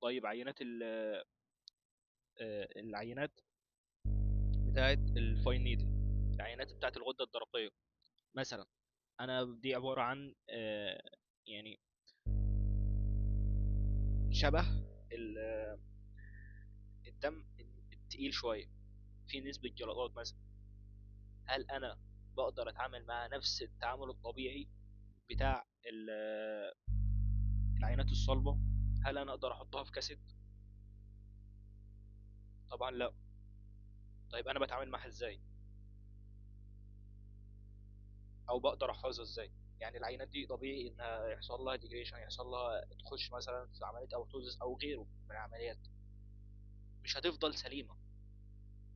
طيب العينات بتاعت الفاين نيدل، العينات بتاعت الغده الدرقيه مثلا، انا دي عباره عن يعني شبه ال- الدم التقيل شويه، في نسبه جلطات مثلا. هل انا بقدر اتعامل مع نفس التعامل الطبيعي بتاع العينات الصلبه؟ هل انا اقدر احطها في كاسيت؟ طبعا لا. طيب انا بتعامل معاها ازاي، او بقدر احفظها ازاي؟ يعني العينات دي طبيعي انها يحصل لها ديجريشن، يحصل لها تخش مثلا في عمليه اوتوزس او غيره من العمليات، مش هتفضل سليمه.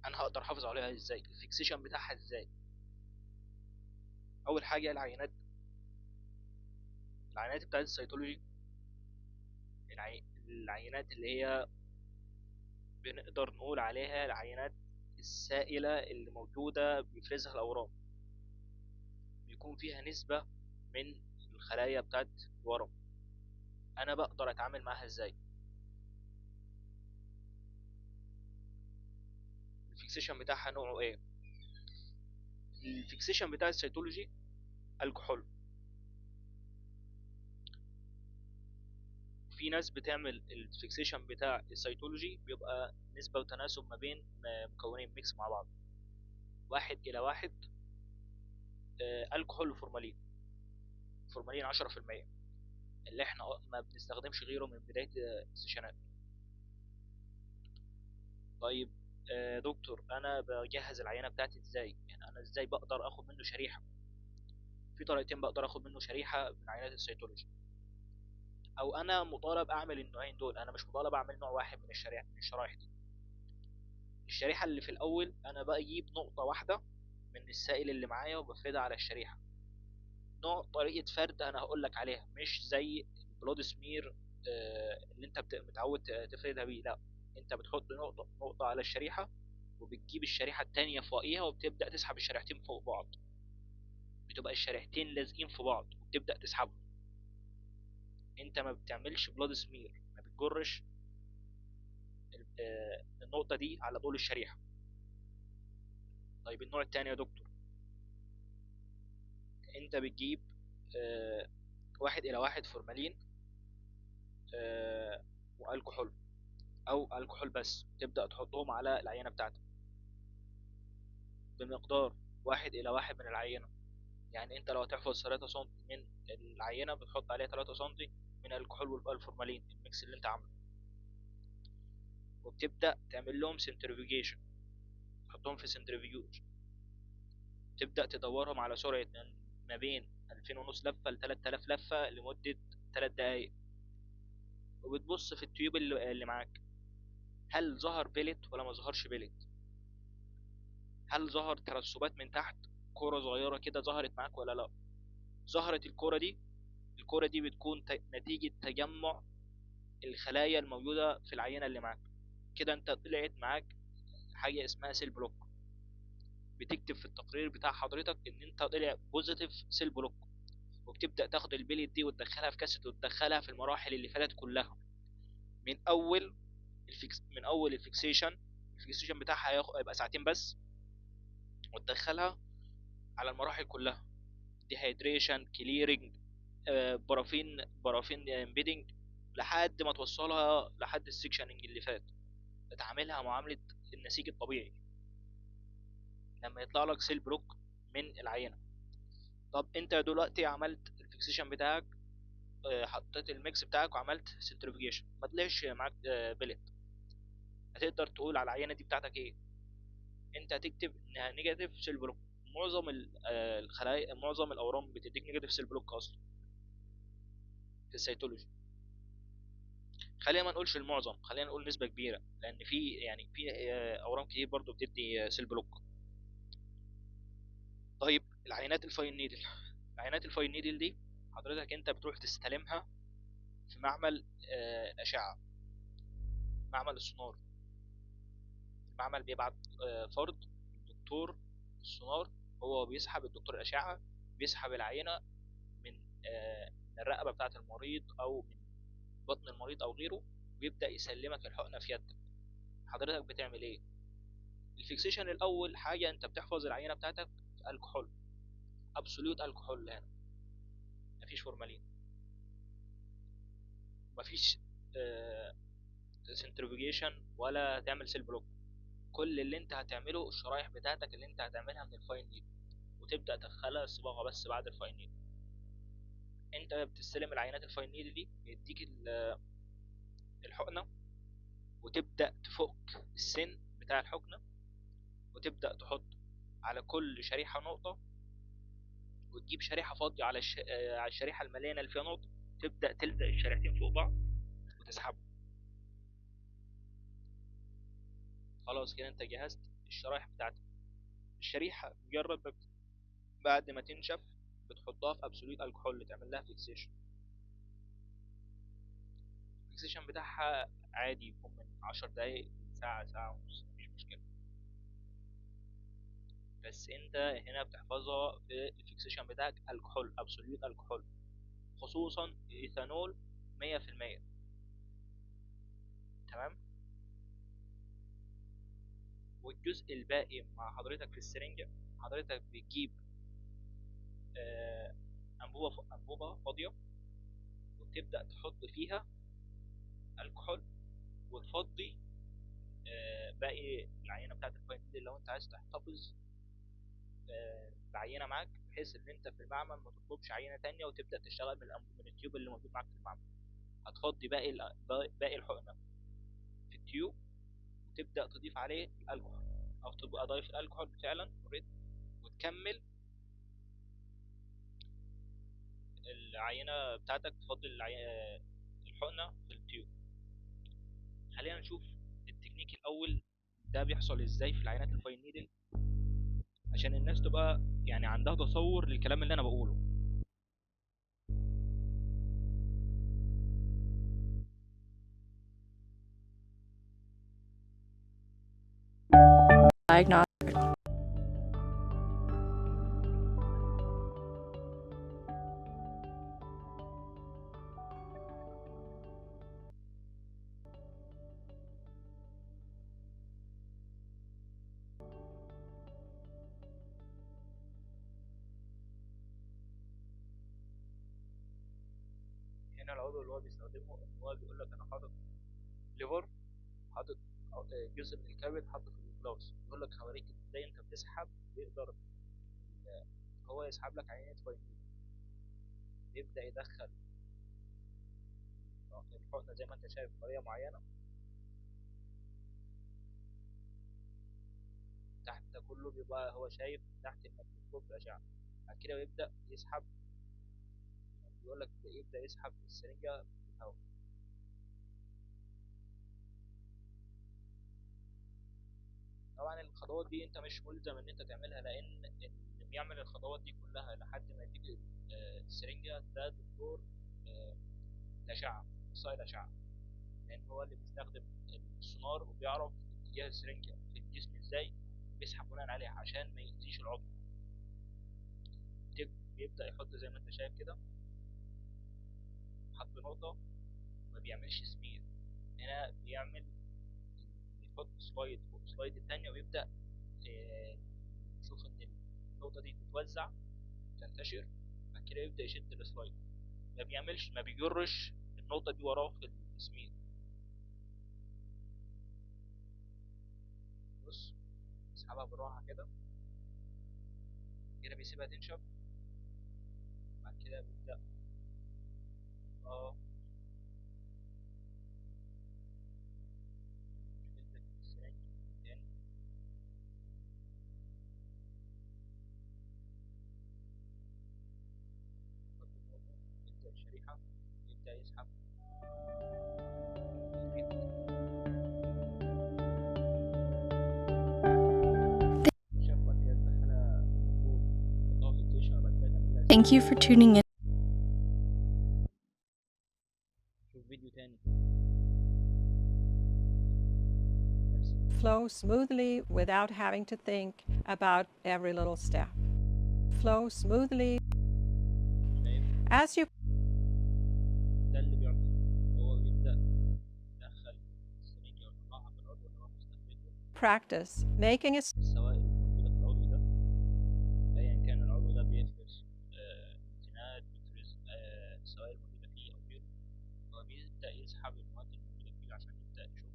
انا هقدر احافظ عليها ازاي؟ الفيكسيشن بتاعها ازاي؟ اول حاجه العينات بتاعت السيتولوجي، العينات اللي هي بنقدر نقول عليها العينات السائله اللي موجوده بيفرزها الاورام، بيكون فيها نسبه من الخلايا بتاعت الورم. انا بقدر اتعامل معاها ازاي؟ الفيكسيشن بتاعها نوعه ايه؟ الفيكسيشن بتاع السيتولوجي الكحول. في ناس بتعمل الفيكسيشن بتاع السيتولوجي بيبقى نسبة وتناسب ما بين مكونين ميكس مع بعض، 1:1، الكحول وفورمالين. فورمالين 10%، اللي احنا ما بنستخدمش غيره من بداية السيشنات. طيب دكتور، انا بجهز العينة بتاعتي ازاي؟ يعني انا ازاي بقدر اخد منه شريحة؟ في طريقتين بقدر اخد منه شريحة من عينات السيتولوجي، او انا مطالب اعمل النوعين دول، انا مش مطالب اعمل نوع واحد من الشرايح دي. الشريحة اللي في الأول أنا بجيب نقطة واحدة من السائل اللي معايا وبفردها على الشريحة. نوع طريقة فرد أنا هقولك عليها، مش زي البلود سمير اللي أنت متعود تفردها بيه، لا. أنت بتحط نقطة نقطة على الشريحة، وبتجيب الشريحة التانية فوقيها وبتبدأ تسحب الشريحتين فوق بعض، بتبقى الشريحتين لازقين في بعض وبتبدأ تسحبهم. أنت ما بتعملش بلود سمير، ما بتجرش النقطة دي على طول الشريحة. طيب النوع التاني يا دكتور، انت بتجيب 1:1 فورمالين والكحول، او الكحول بس، تبدأ تحطهم على العينة بتاعتك بمقدار 1:1 من العينة. يعني انت لو هتحفظ 3 سم من العينة بتحط عليها 3 سم من الكحول والفورمالين الميكس اللي انت عامله، وبتبدأ تعمل لهم سنترفيوجيشن، تحطهم في سنترفيوج، تبدأ تدورهم على سرعة ما بين 2500 لفة ل 3000 لفة لمدة 3 دقايق، وبتبص في التيوب اللي معاك، هل ظهر بيلت ولا ما ظهرش بيلت؟ هل ظهر ترسبات من تحت، كرة صغيرة كده ظهرت معاك ولا لا؟ ظهرت الكرة دي بتكون نتيجة تجمع الخلايا الموجودة في العينة اللي معاك. كده انت طلعت معاك حاجة اسمها سيل بلوك، بتكتب في التقرير بتاع حضرتك ان انت طلع بوزيتيف سيل بلوك، وبتبدأ تاخد البيلت دي وتدخلها في كاسيت وتدخلها في المراحل اللي فاتت كلها، من اول من اول الفيكسيشن بتاعها هيبقى ساعتين بس، وتدخلها على المراحل كلها، ديهايدريشن، كليرنج، بارافين امبيدنج، لحد ما توصلها لحد السكشننج اللي فات. تعاملها معاملة النسيج الطبيعي لما يطلع لك سيل بلوك من العينة. طب انت دلوقتي عملت الفيكسيشن بتاعك، حطيت الميكس بتاعك وعملت سنترفيجيشن، ما طلعش معاك بلت، هتقدر تقول على العينة دي بتاعتك ايه؟ انت هتكتب انها نيجاتيف سيل بلوك. معظم الخلايا، معظم الاورام بتديك نيجاتيف سيل بلوك اصلا في السيتولوجي. خلينا ما نقولش المعظم، خلينا نقول نسبة كبيرة، لأن في أورام كتير برضو بتدي سيل بلوك. طيب العينات الفاين نيدل، العينات الفاين نيدل دي حضرتك أنت بتروح تستلمها في معمل الأشعة، معمل السونار. المعمل بيبعت فرد، الدكتور السونار هو بيسحب، الدكتور الأشعة بيسحب العينة من من الرقبة بتاعة المريض أو من بطن المريض أو غيره، ويبدأ يسلمك الحقنة في يدك. حضرتك بتعمل ايه؟ الفيكسيشن الاول حاجة انت بتحفظ العينة بتاعتك في الكحول، ابسوليوت الكحول. هنا مفيش فورمالين، مفيش سنترفيجيشن ولا تعمل سيل بلوك. كل اللي انت هتعمله الشرايح بتاعتك اللي انت هتعملها من الفاين نيد، وتبدأ تدخلها الصباغة بس بعد الفاين نيد. انت بتستلم العينات الفاين نيد دي، بيديك الحقنة، وتبدأ تفك السن بتاع الحقنة، وتبدأ تحط على كل شريحة نقطة، وتجيب شريحة فاضية على الشريحة المليانة اللي فيها نقطة، تبدأ تلزق الشريحتين فوق بعض وتسحبهم. خلاص كده انت جهزت الشرايح بتاعتك. الشريحة مجرد بعد ما تنشف بتحطها في ابسوليوت الكحول، تعمل لها فيكسيشن. الفيكسيشن بتاعها عادي يكون من 10 دقايق لساعة، ساعة ونص، مفيش مشكلة. بس انت هنا بتحفظها في الفيكسيشن بتاعك الكحول، ابسوليوت الكحول، خصوصا ايثانول 100%. تمام. والجزء الباقي مع حضرتك في السرنجة، حضرتك بتجيب أنبوبة فاضية، وتبدأ تحط فيها الكحول، وتفضي باقي العينة بتاعت الفاين دي لو انت عايز تحتفظ بعينة معاك، بحيث ان انت في المعمل ما تطلبش عينة تانية وتبدأ تشتغل من التيوب اللي موجود معاك في المعمل. هتفضي باقي الحقنة في التيوب، وتبدأ تضيف عليه الكحول، او تبقى ضايف الكحول فعلا اوريدي، وتكمل العينة بتاعتك، تفضي الحقنة في التيوب. خلينا نشوف التكنيك الأول ده بيحصل ازاي في العينات الفاين نيدل، عشان الناس تبقى يعني عندها تصور للكلام اللي أنا بقوله. Diagnostic. هنا العضو اللي هو بيستخدمه ان هو بيقول لك انا حاطط ليفر، حاطط جزء من الكبد حاطه في الجلاس، بيقول لك هوريك ازاي انت بتسحب. بيقدر هو يسحب لك عينة فاين نيدل، يبدأ يدخل الحقنة زي ما انت شايف بطريقة معينة. تحت ده كله بيبقى هو شايف تحت الميكروسكوب بأشعة. بعد كده يبدأ يسحب، بيقول لك يبدأ يسحب السرنجة بالهواء. طبعا الخطوات دي انت مش ملزم ان انت تعملها، لان اللي بيعمل الخطوات دي كلها لحد ما يديك السرنجة ده دكتور الأشعة، أخصائي الأشعة، لأن هو اللي بيستخدم السونار وبيعرف اتجاه السرنجة في الجسم ازاي، بيسحب بناء عليها عشان ما يأذيش العضو. بيبدأ يحط زي ما انت شايف كده، حط نقطة، ما بيعملش سمير. هنا بيحط سلايد فوق سلايد التانية، ويبدأ يشوف ان النقطة دي تتوزع تنتشر. بعد كده يبدأ يشد السلايد، ما بيجرش النقطة دي وراه في السمير. بص، يسحبها بالراحة كده، كده بيسيبها تنشف. بعد كده بيبدأ اه يلزق السرنج تاني. يحط النقطة، يبدأ الشريحة، يبدأ يسحب. شاف بعد كده تدخلها المفروض تحطها في الفيشن، بعد كده تعمل لها Thank you for tuning in. شوف فيديو تاني. Flow smoothly without having to think about every little step. Flow smoothly شايف as you ده اللي بيحصل. هو بيبدأ يدخل practice making a السوائل الموجودة في العضو ده، أيا كان العضو ده بيفرز بروتينات، بيفرز السوائل الموجودة فيه أو غيره، هو بيبدأ يسحب المواد الموجودة فيه عشان يبدأ يشوف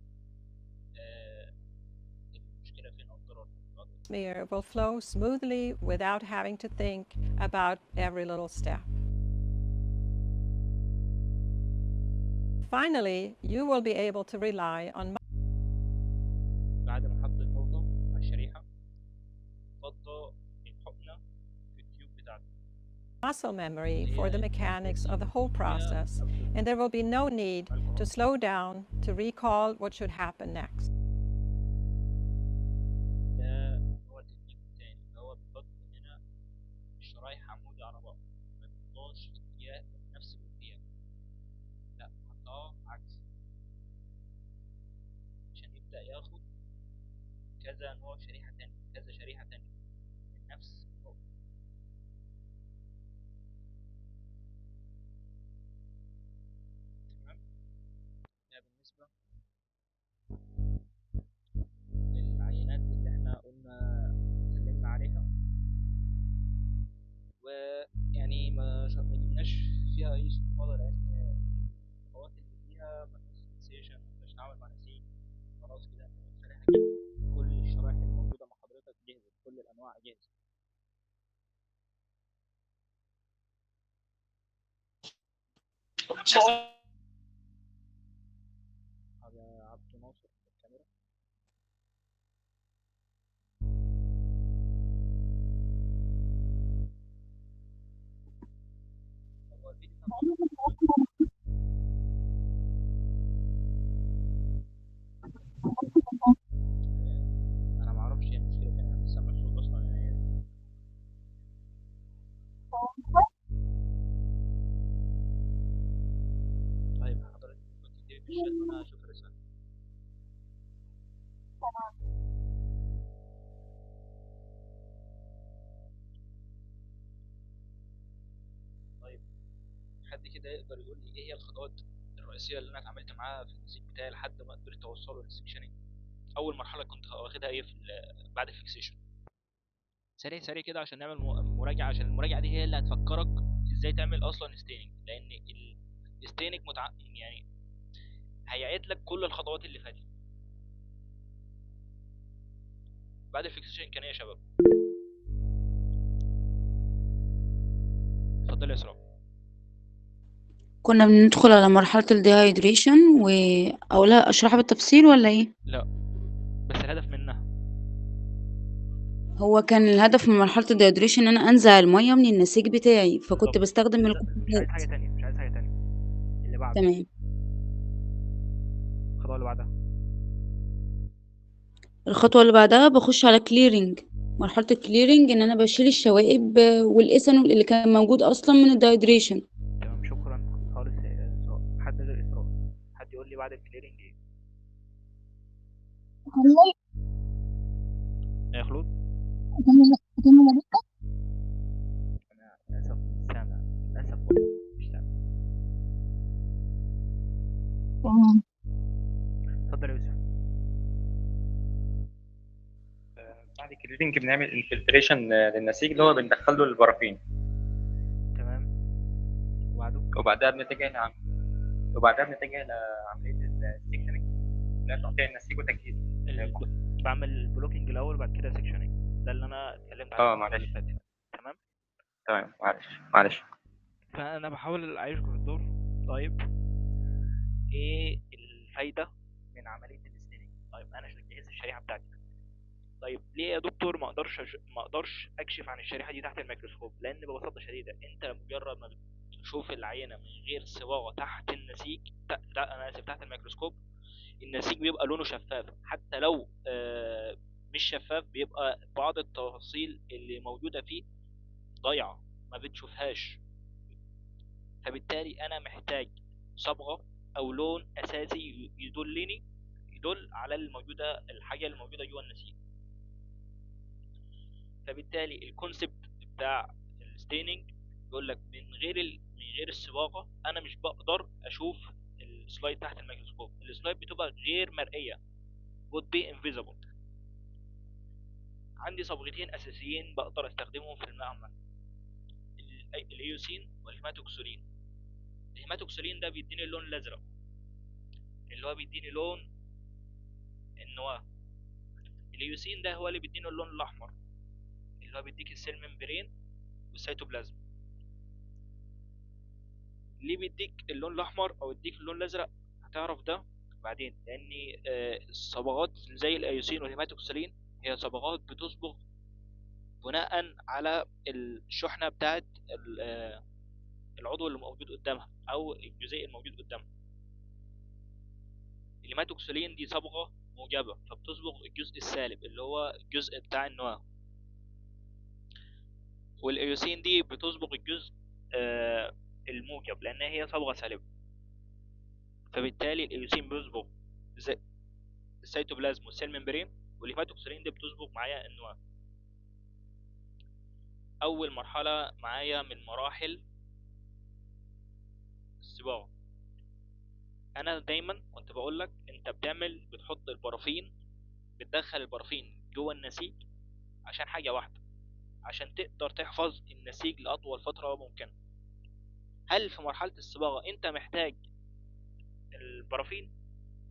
المشكلة فين أو الضرر فين في العضو ده. smear will flow smoothly without having to think about every little step. Finally, you will be able to rely on بعد ما حط النقطة على الشريحة، فضى الحقنة في التيوب بتاعته muscle memory اللي for the هي mechanics of the whole فيها process, قبل and there will be no need to القرار. slow down to recall what should happen next. ده هو التكنيك التاني اللي هو بيحط هنا الشرايح عمودي على بعض، ما بيحطهاش في اتجاه نفس الاتجاه، لا حطها عكس عشان يبدأ ياخد كذا نوع شريحة تانية، كذا شريحة تانية من نفس النقطة. تمام، ده بالنسبة للعينات اللي احنا قلنا اتكلمنا عليها، ويعني ما جبناش فيها اي استفاضة، لان الخطوات اللي فيها مفيش فيكسيشن، مفيش تعامل مع نسيج، خلاص كده انت الشريحة جاهزة، كل الشرايح اللي موجودة مع حضرتك جاهزة، كل الانواع جاهزة. هذا عبد ناصر في الكاميرا. هو الفيديو كان انا ما اعرفش ايه المشكله فين، انا مش سامع الصوت اصلا يعني. طيب حضرتك ممكن تكتبي في الشات وانا اشوف الرساله. طيب حد كده يقدر يقول لي ايه هي الخطوات الرئيسيه اللي انا اتعاملت معاها في النسيج بتاعي لحد ما قدرت اوصله للسكشننج؟ اول مرحله كنت واخدها ايه في بعد الفيكسيشن؟ سريع سريع كده عشان نعمل مراجعه، عشان المراجعه دي هي اللي هتفكرك ازاي تعمل اصلا ستيننج، لان الستيننج يعني هيعيد لك كل الخطوات اللي فاتت. بعد الفيكسيشن كان ايه يا شباب؟ اتفضل يا اسراء. كنا بندخل على مرحلة الديهايدريشن أو لا أشرحها بالتفصيل ولا إيه؟ لا بس الهدف منها هو كان الهدف من مرحلة الديهايدريشن إن أنا أنزع المية من النسيج بتاعي، فكنت بالظبط، بستخدم مش عايز الكحولات. حاجه تانية، مش عايز حاجه تانية. اللي بعده، تمام. الخطوه اللي بعدها. الخطوة اللي بعدها بخش على كليرنج. مرحلة الكليرنج إن أنا بشيل الشوائب والإيثانول اللي كان موجود أصلا من الديهايدريشن. تمام، شكرا خالص يا اسراء. حد غير اسراء، حد يقول لي بعد الكليرنج ايه؟ يا خلود. انا للاسف مش سامع، للاسف والله مش سامع. اتفضل يا يوسف. بعد الكليرنج بنعمل انفلتريشن للنسيج اللي هو بندخل له البرافين، تمام، وبعده وبعدها بنتجه لعمليه السكشننج اللي هي تقطيع النسيج وتجهيزه. بعمل بلوكينج الاول وبعد كده سكشننج، ده اللي انا اتكلمت عليه المره اللي معلش، فاتت. تمام، تمام، معلش. فانا بحاول اعيشكم في الدور. طيب ايه الفايده من عمليه الستيننج؟ طيب انا جهزت الشريحه بتاعتي، طيب ليه يا دكتور ما اقدرش اكشف عن الشريحه دي تحت الميكروسكوب؟ لان ببساطه شديده انت مجرد ما بتشوف العينه من غير صباغه تحت النسيج، لا انا اسف، تحت الميكروسكوب، النسيج بيبقى لونه شفاف، حتى لو مش شفاف بيبقى بعض التفاصيل اللي موجوده فيه ضايعه ما بتشوفهاش. فبالتالي انا محتاج صبغه او لون اساسي يدل على الحاجه الموجوده جوه النسيج. فبالتالي الكونسبت بتاع الستيننج بيقول لك من غير الصباغه انا مش بقدر اشوف السلايد تحت الميكروسكوب، السلايد بتبقى غير مرئيه، would be invisible. عندي صبغتين اساسيين بقدر استخدمهم في المعمل، الايوسين والهيماتوكسولين. الهيماتوكسولين ده بيديني اللون الازرق اللي هو بيديني لون النواه. الايوسين ده هو اللي بيديني اللون الاحمر اللي هو بيديك السيل ممبرين والسيتوبلازم. ليه بيديك اللون الاحمر او يديك اللون الازرق؟ هتعرف ده بعدين، لان الصبغات زي الايوسين والهيماتوكسولين هي صبغات بتصبغ بناء على الشحنه بتاعت العضو اللي موجود قدامها او الجزيء الموجود قدامها. الهيماتوكسولين دي صبغه موجبه فبتصبغ الجزء السالب اللي هو الجزء بتاع النواه، والايوسين دي بتصبغ الجزء الموجب لان هي صبغه سالبه. فبالتالي الايوسين بيصبغ السيتوبلازم والسيل ممبرين، والهيماتوكسولين دي بتصبغ معايا النواه. اول مرحله معايا من مراحل الصباغه، انا دايما كنت بقول لك انت بتحط البرافين، بتدخل البرافين جوه النسيج عشان حاجه واحده، عشان تقدر تحفظ النسيج لاطول فتره ممكنه. هل في مرحله الصباغه انت محتاج البرافين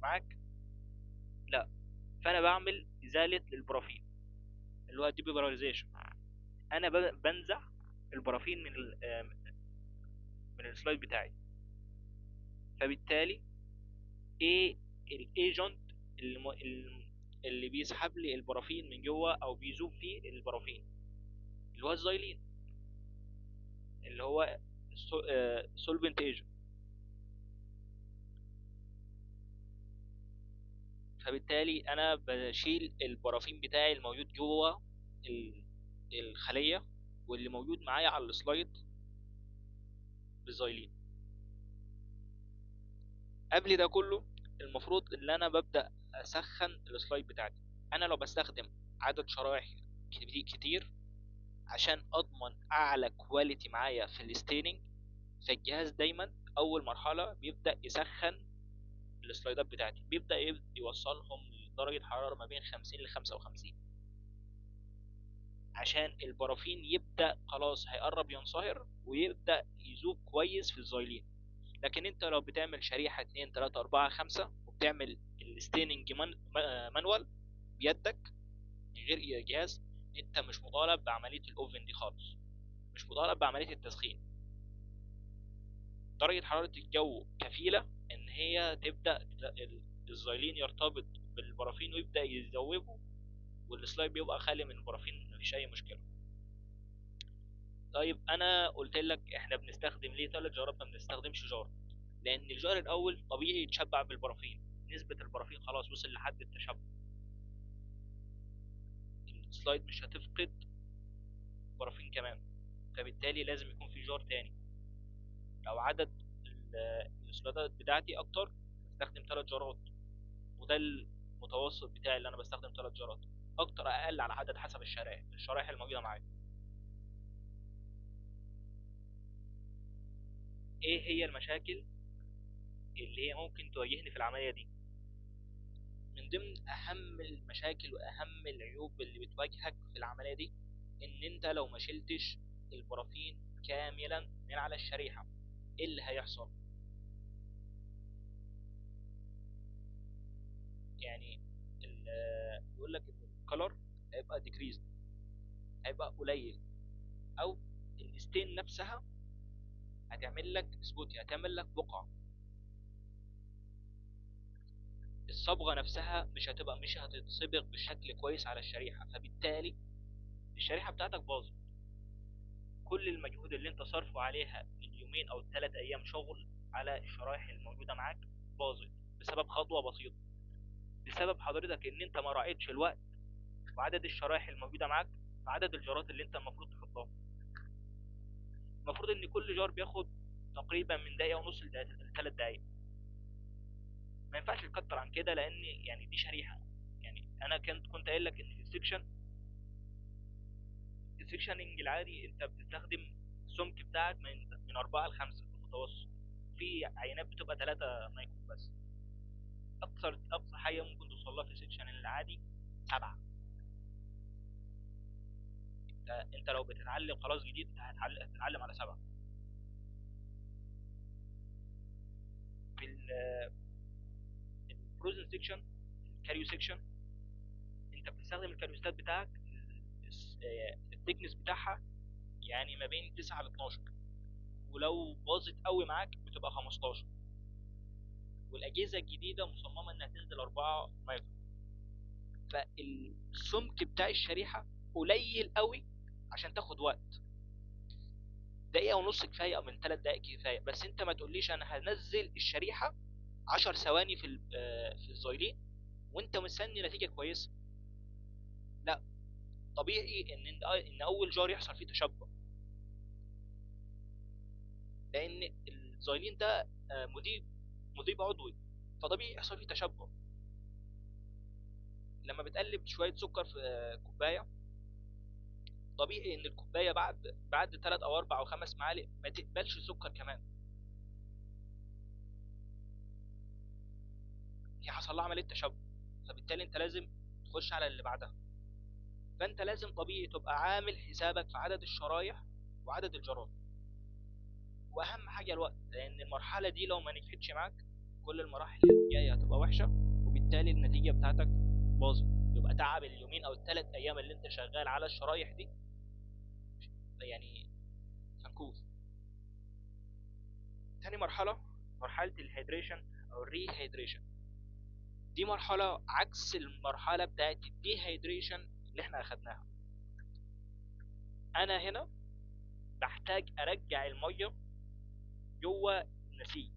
معاك؟ لا. فانا بعمل ازاله للبرافين اللي هو ديبولاريزيشن. انا بنزع البرافين من السلايد بتاعي. فبالتالي ايه الايجنت اللي بيسحب لي البرافين من جوه او بيذوب فيه البرافين؟ اللي هو الزايلين اللي هو سولفنت ايجنت. فبالتالي انا بشيل البرافين بتاعي الموجود جوه الخليه واللي موجود معايا على السلايد بالزايلين. قبل ده كله المفروض ان انا ببدا اسخن السلايد بتاعتي. انا لو بستخدم عدد شرايح كتير عشان اضمن اعلى كواليتي معايا في الستيننج، فالجهاز دايما اول مرحله بيبدا يسخن السلايدات بتاعتي، بيبدا يوصلهم لدرجه حراره ما بين 50 ل 55 عشان البرافين يبدا خلاص هيقرب ينصهر ويبدا يذوب كويس في الزايلين. لكن انت لو بتعمل شريحه 2 3 4 5 وبتعمل الستيننج مانوال بيدك من غير جهاز، انت مش مطالب بعمليه الاوفن دي خالص، مش مطالب بعمليه التسخين. درجه حراره الجو كفيله ان هي تبدا الزايلين يرتبط بالبرافين ويبدا يذوبه، والسلايد بيبقى خالي من البرافين، مفيش اي مشكله. طيب انا قلت لك احنا بنستخدم ليه 3 جارات ما بنستخدمش جار؟ لان الجار الاول طبيعي يتشبع بالبرافين، نسبه البرافين خلاص وصل لحد التشبع، السلايد مش هتفقد برافين كمان، فبالتالي لازم يكون في جار تاني. لو عدد السلايدات بتاعتي اكتر بستخدم 3 جارات، وده المتوسط بتاعي اللي انا بستخدم 3 جارات، اكتر اقل على عدد حسب الشرايح الموجوده معايا. ايه هي المشاكل اللي هي ممكن تواجهني في العمليه دي؟ من ضمن اهم المشاكل واهم العيوب اللي بتواجهك في العمليه دي ان انت لو ما شلتش البرافين كاملا من على الشريحه، ايه اللي هيحصل؟ يعني يقول لك ان الكلر هيبقى ديكريز، هيبقى قليل، او الستين نفسها هتعمل لك سبوتي، هتعمل لك بقعه، الصبغه نفسها مش هتتصبغ بشكل كويس على الشريحه، فبالتالي الشريحه بتاعتك باظت. كل المجهود اللي انت صرفه عليها اليومين او الثلاث ايام شغل على الشرايح الموجوده معاك باظت بسبب خطوه بسيطه، بسبب حضرتك ان انت ما راعيتش الوقت وعدد الشرايح الموجوده معاك وعدد الجارات اللي انت المفروض تحطها. المفروض ان كل جار بياخد تقريبا من دقيقه ونص ل3 دقايق، ما ينفعش تكتر عن كده لان يعني دي شريحه. يعني انا كنت قايل لك ان في السكشننج العادي انت بتستخدم السمك بتاعك من 4 ل 5 في المتوسط، في عينات بتبقى 3 مايكرون بس، اقصى حاجه ممكن توصل لها في السكشن العادي 7. فانت لو بتتعلم خلاص جديد هتتعلم على 7. في الفروزن سيكشن، الكاريو سيكشن، انت بتستخدم الكاريوستات بتاعك الثيكنس بتاعها يعني ما بين 9 ل 12، ولو باظت قوي معاك بتبقى 15. والاجهزه الجديده مصممه انها تنزل 4 مايكرو. فالسمك بتاع الشريحه قليل قوي عشان تاخد وقت. دقيقه ونص كفايه، او من 3 دقائق كفايه. بس انت ما تقوليش انا هنزل الشريحه 10 ثواني في الزايلين وانت مستني نتيجه كويسه. لا، طبيعي ان اول جار يحصل فيه تشبع، لان الزايلين ده مذيب عضوي، فطبيعي يحصل فيه تشبع. لما بتقلب شويه سكر في كوبايه، طبيعي ان الكوبايه بعد 3 او 4 او 5 معالق ما تقبلش سكر كمان، هي حصل لها عمليه تشبع، فبالتالي انت لازم تخش على اللي بعدها. فانت لازم طبيعي تبقى عامل حسابك في عدد الشرايح وعدد الجرات، واهم حاجه الوقت، لان المرحله دي لو ما نجحتش معاك كل المراحل اللي جايه هتبقى وحشه، وبالتالي النتيجه بتاعتك باظت. يبقى تعب اليومين او ال3 ايام اللي انت شغال على الشرايح دي يعني فنكوف. تاني مرحله الهيدريشن او الريهيدريشن. دي مرحله عكس المرحله بتاعت الديهيدريشن اللي احنا اخدناها. انا هنا بحتاج ارجع الميه جوه النسيج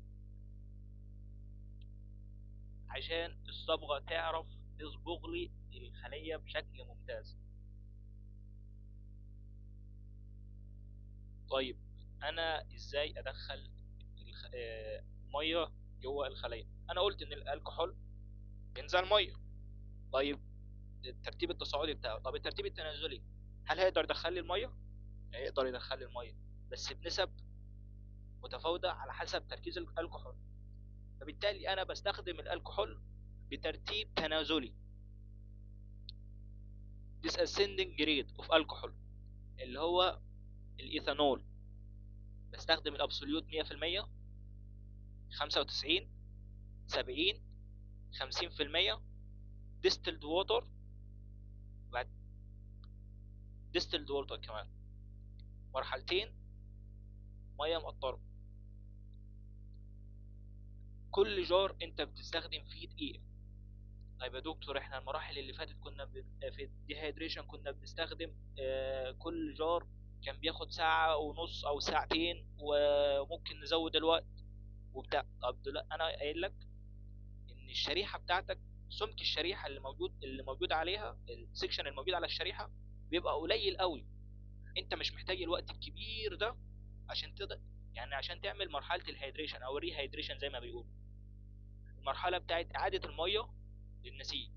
عشان الصبغه تعرف تصبغ لي الخليه بشكل ممتاز. طيب انا ازاي ادخل الميه جوه الخليه؟ انا قلت ان الكحول بينزل ميه. طيب الترتيب التصاعدي بتاعه، طب الترتيب التنازلي هل هيقدر يدخل لي الميه؟ هيقدر يدخل لي الميه بس بنسب متفاوته على حسب تركيز الكحول. فبالتالي انا بستخدم الكحول بترتيب تنازلي، descending grade of alcohol، اللي هو الايثانول. بستخدم الابسوليوت 100%، 95، 70، 50% distilled water، بعد distilled water كمان مرحلتين ميه مقطره. كل جار انت بتستخدم فيه دقيقه. طيب يا دكتور احنا المراحل اللي فاتت كنا في الديهيدريشن كنا بنستخدم كل جار كان بياخد ساعة ونص او ساعتين وممكن نزود الوقت وبتاع. طب لا، انا قايل لك ان الشريحة بتاعتك سمك الشريحة اللي موجود عليها، السكشن الموجود على الشريحة بيبقى قليل قوي. انت مش محتاج الوقت الكبير ده عشان تقدر يعني عشان تعمل مرحلة الهيدريشن او الريهيدريشن زي ما بيقولوا، المرحلة بتاعت اعادة المية للنسيج.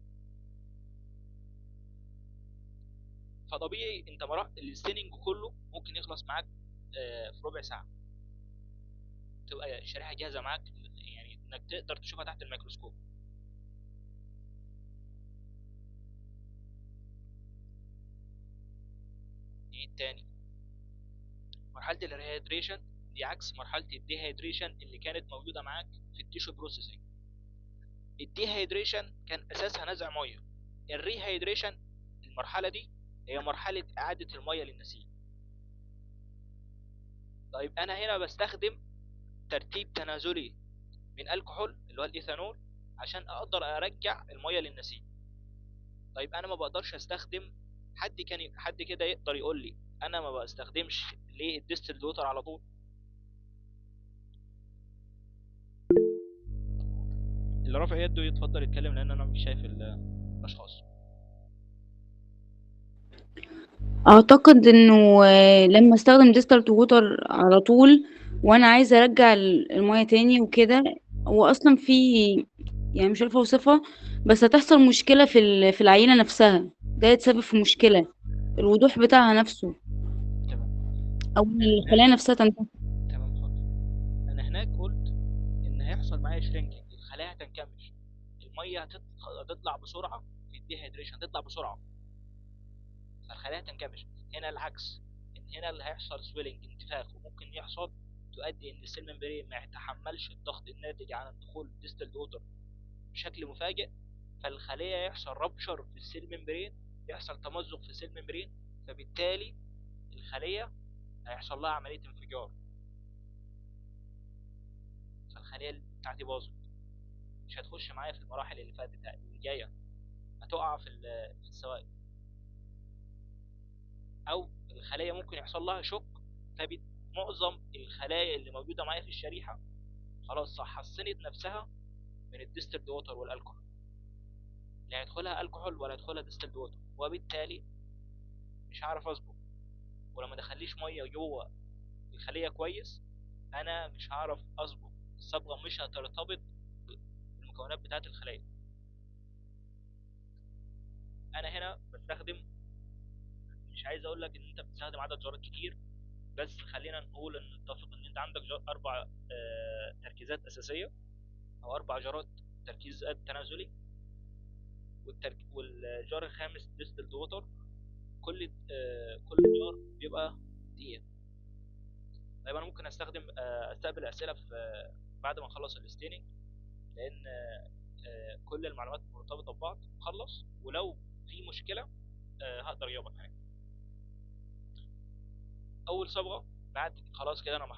فطبيعي انت الستيننج كله ممكن يخلص معاك في ربع ساعة، تبقى الشريحة جاهزة معاك يعني انك تقدر تشوفها تحت الميكروسكوب. ايه تاني؟ مرحلة الريهيدريشن دي عكس مرحلة الديهيدريشن اللي كانت موجودة معاك في التيشو بروسيسنج. الديهيدريشن كان اساسها نزع ميه. الريهيدريشن المرحلة دي هي مرحلة اعادة الميه للنسيج. طيب انا هنا بستخدم ترتيب تنازلي من الكحول اللي هو الايثانول عشان اقدر ارجع الميه للنسيج. طيب انا ما بقدرش استخدم، حد كده يقدر يقول لي انا ما بستخدمش ليه الديستلد ووتر على طول؟ اللي رافع يده يتفضل يتكلم لان انا مش شايف الاشخاص. اعتقد انه لما استخدم ديستلت ووتر على طول وانا عايزه ارجع الميه تاني وكده، هو اصلا في يعني مش عارفه اوصفها، بس هتحصل مشكله في العينه نفسها، ده يتسبب في مشكله الوضوح بتاعها نفسه تمام. او الخلايا نفسها تنتهي. تمام خالص. انا هناك قلت ان هيحصل معايا شرينكينج، الخلايا هتنكمش، الميه هتطلع بسرعه في الديهيدريشن، هتطلع بسرعه فالخلايا هتنكمش. هنا العكس، ان هنا اللي هيحصل سويلنج انتفاخ، وممكن يحصل تؤدي ان السيل ممبرين ما يتحملش الضغط الناتج عن دخول ديستال ووتر بشكل مفاجئ، فالخلية يحصل رابشر في السيل ممبرين، يحصل تمزق في السيل ممبرين، فبالتالي الخلية هيحصل لها عملية انفجار، فالخلية بتاعتي باظت، مش هتخش معايا في المراحل اللي فاتت اللي جاية، هتقع في السوائل، او الخلايا ممكن يحصل لها شوك، فمعظم الخلايا اللي موجودة معايا في الشريحة خلاص حصنت نفسها من الديستلد ووتر والالكحول، لا هيدخلها الكحول ولا هيدخلها ديستلد ووتر، وبالتالي مش هعرف اصبغ، ولما دخليش ميه جوه الخلية كويس انا مش هعرف اصبغ، الصبغة مش هترتبط بالمكونات بتاعة الخلايا. انا هنا بستخدم، مش عايز اقول لك ان انت بتستخدم عدد جرات كتير، بس خلينا نقول ان نتفق ان انت عندك 4 تركيزات اساسية، او 4 جارات تركيزات تنازلي، والجار الخامس ديستلد ووتر، كل جار بيبقى دقيقة. طيب انا ممكن استقبل اسئلة في بعد ما اخلص الستيننج، لان كل المعلومات مرتبطة ببعض، خلص ولو في مشكلة هقدر اجاوبك يعني. اول صبغة بعد خلاص كده انا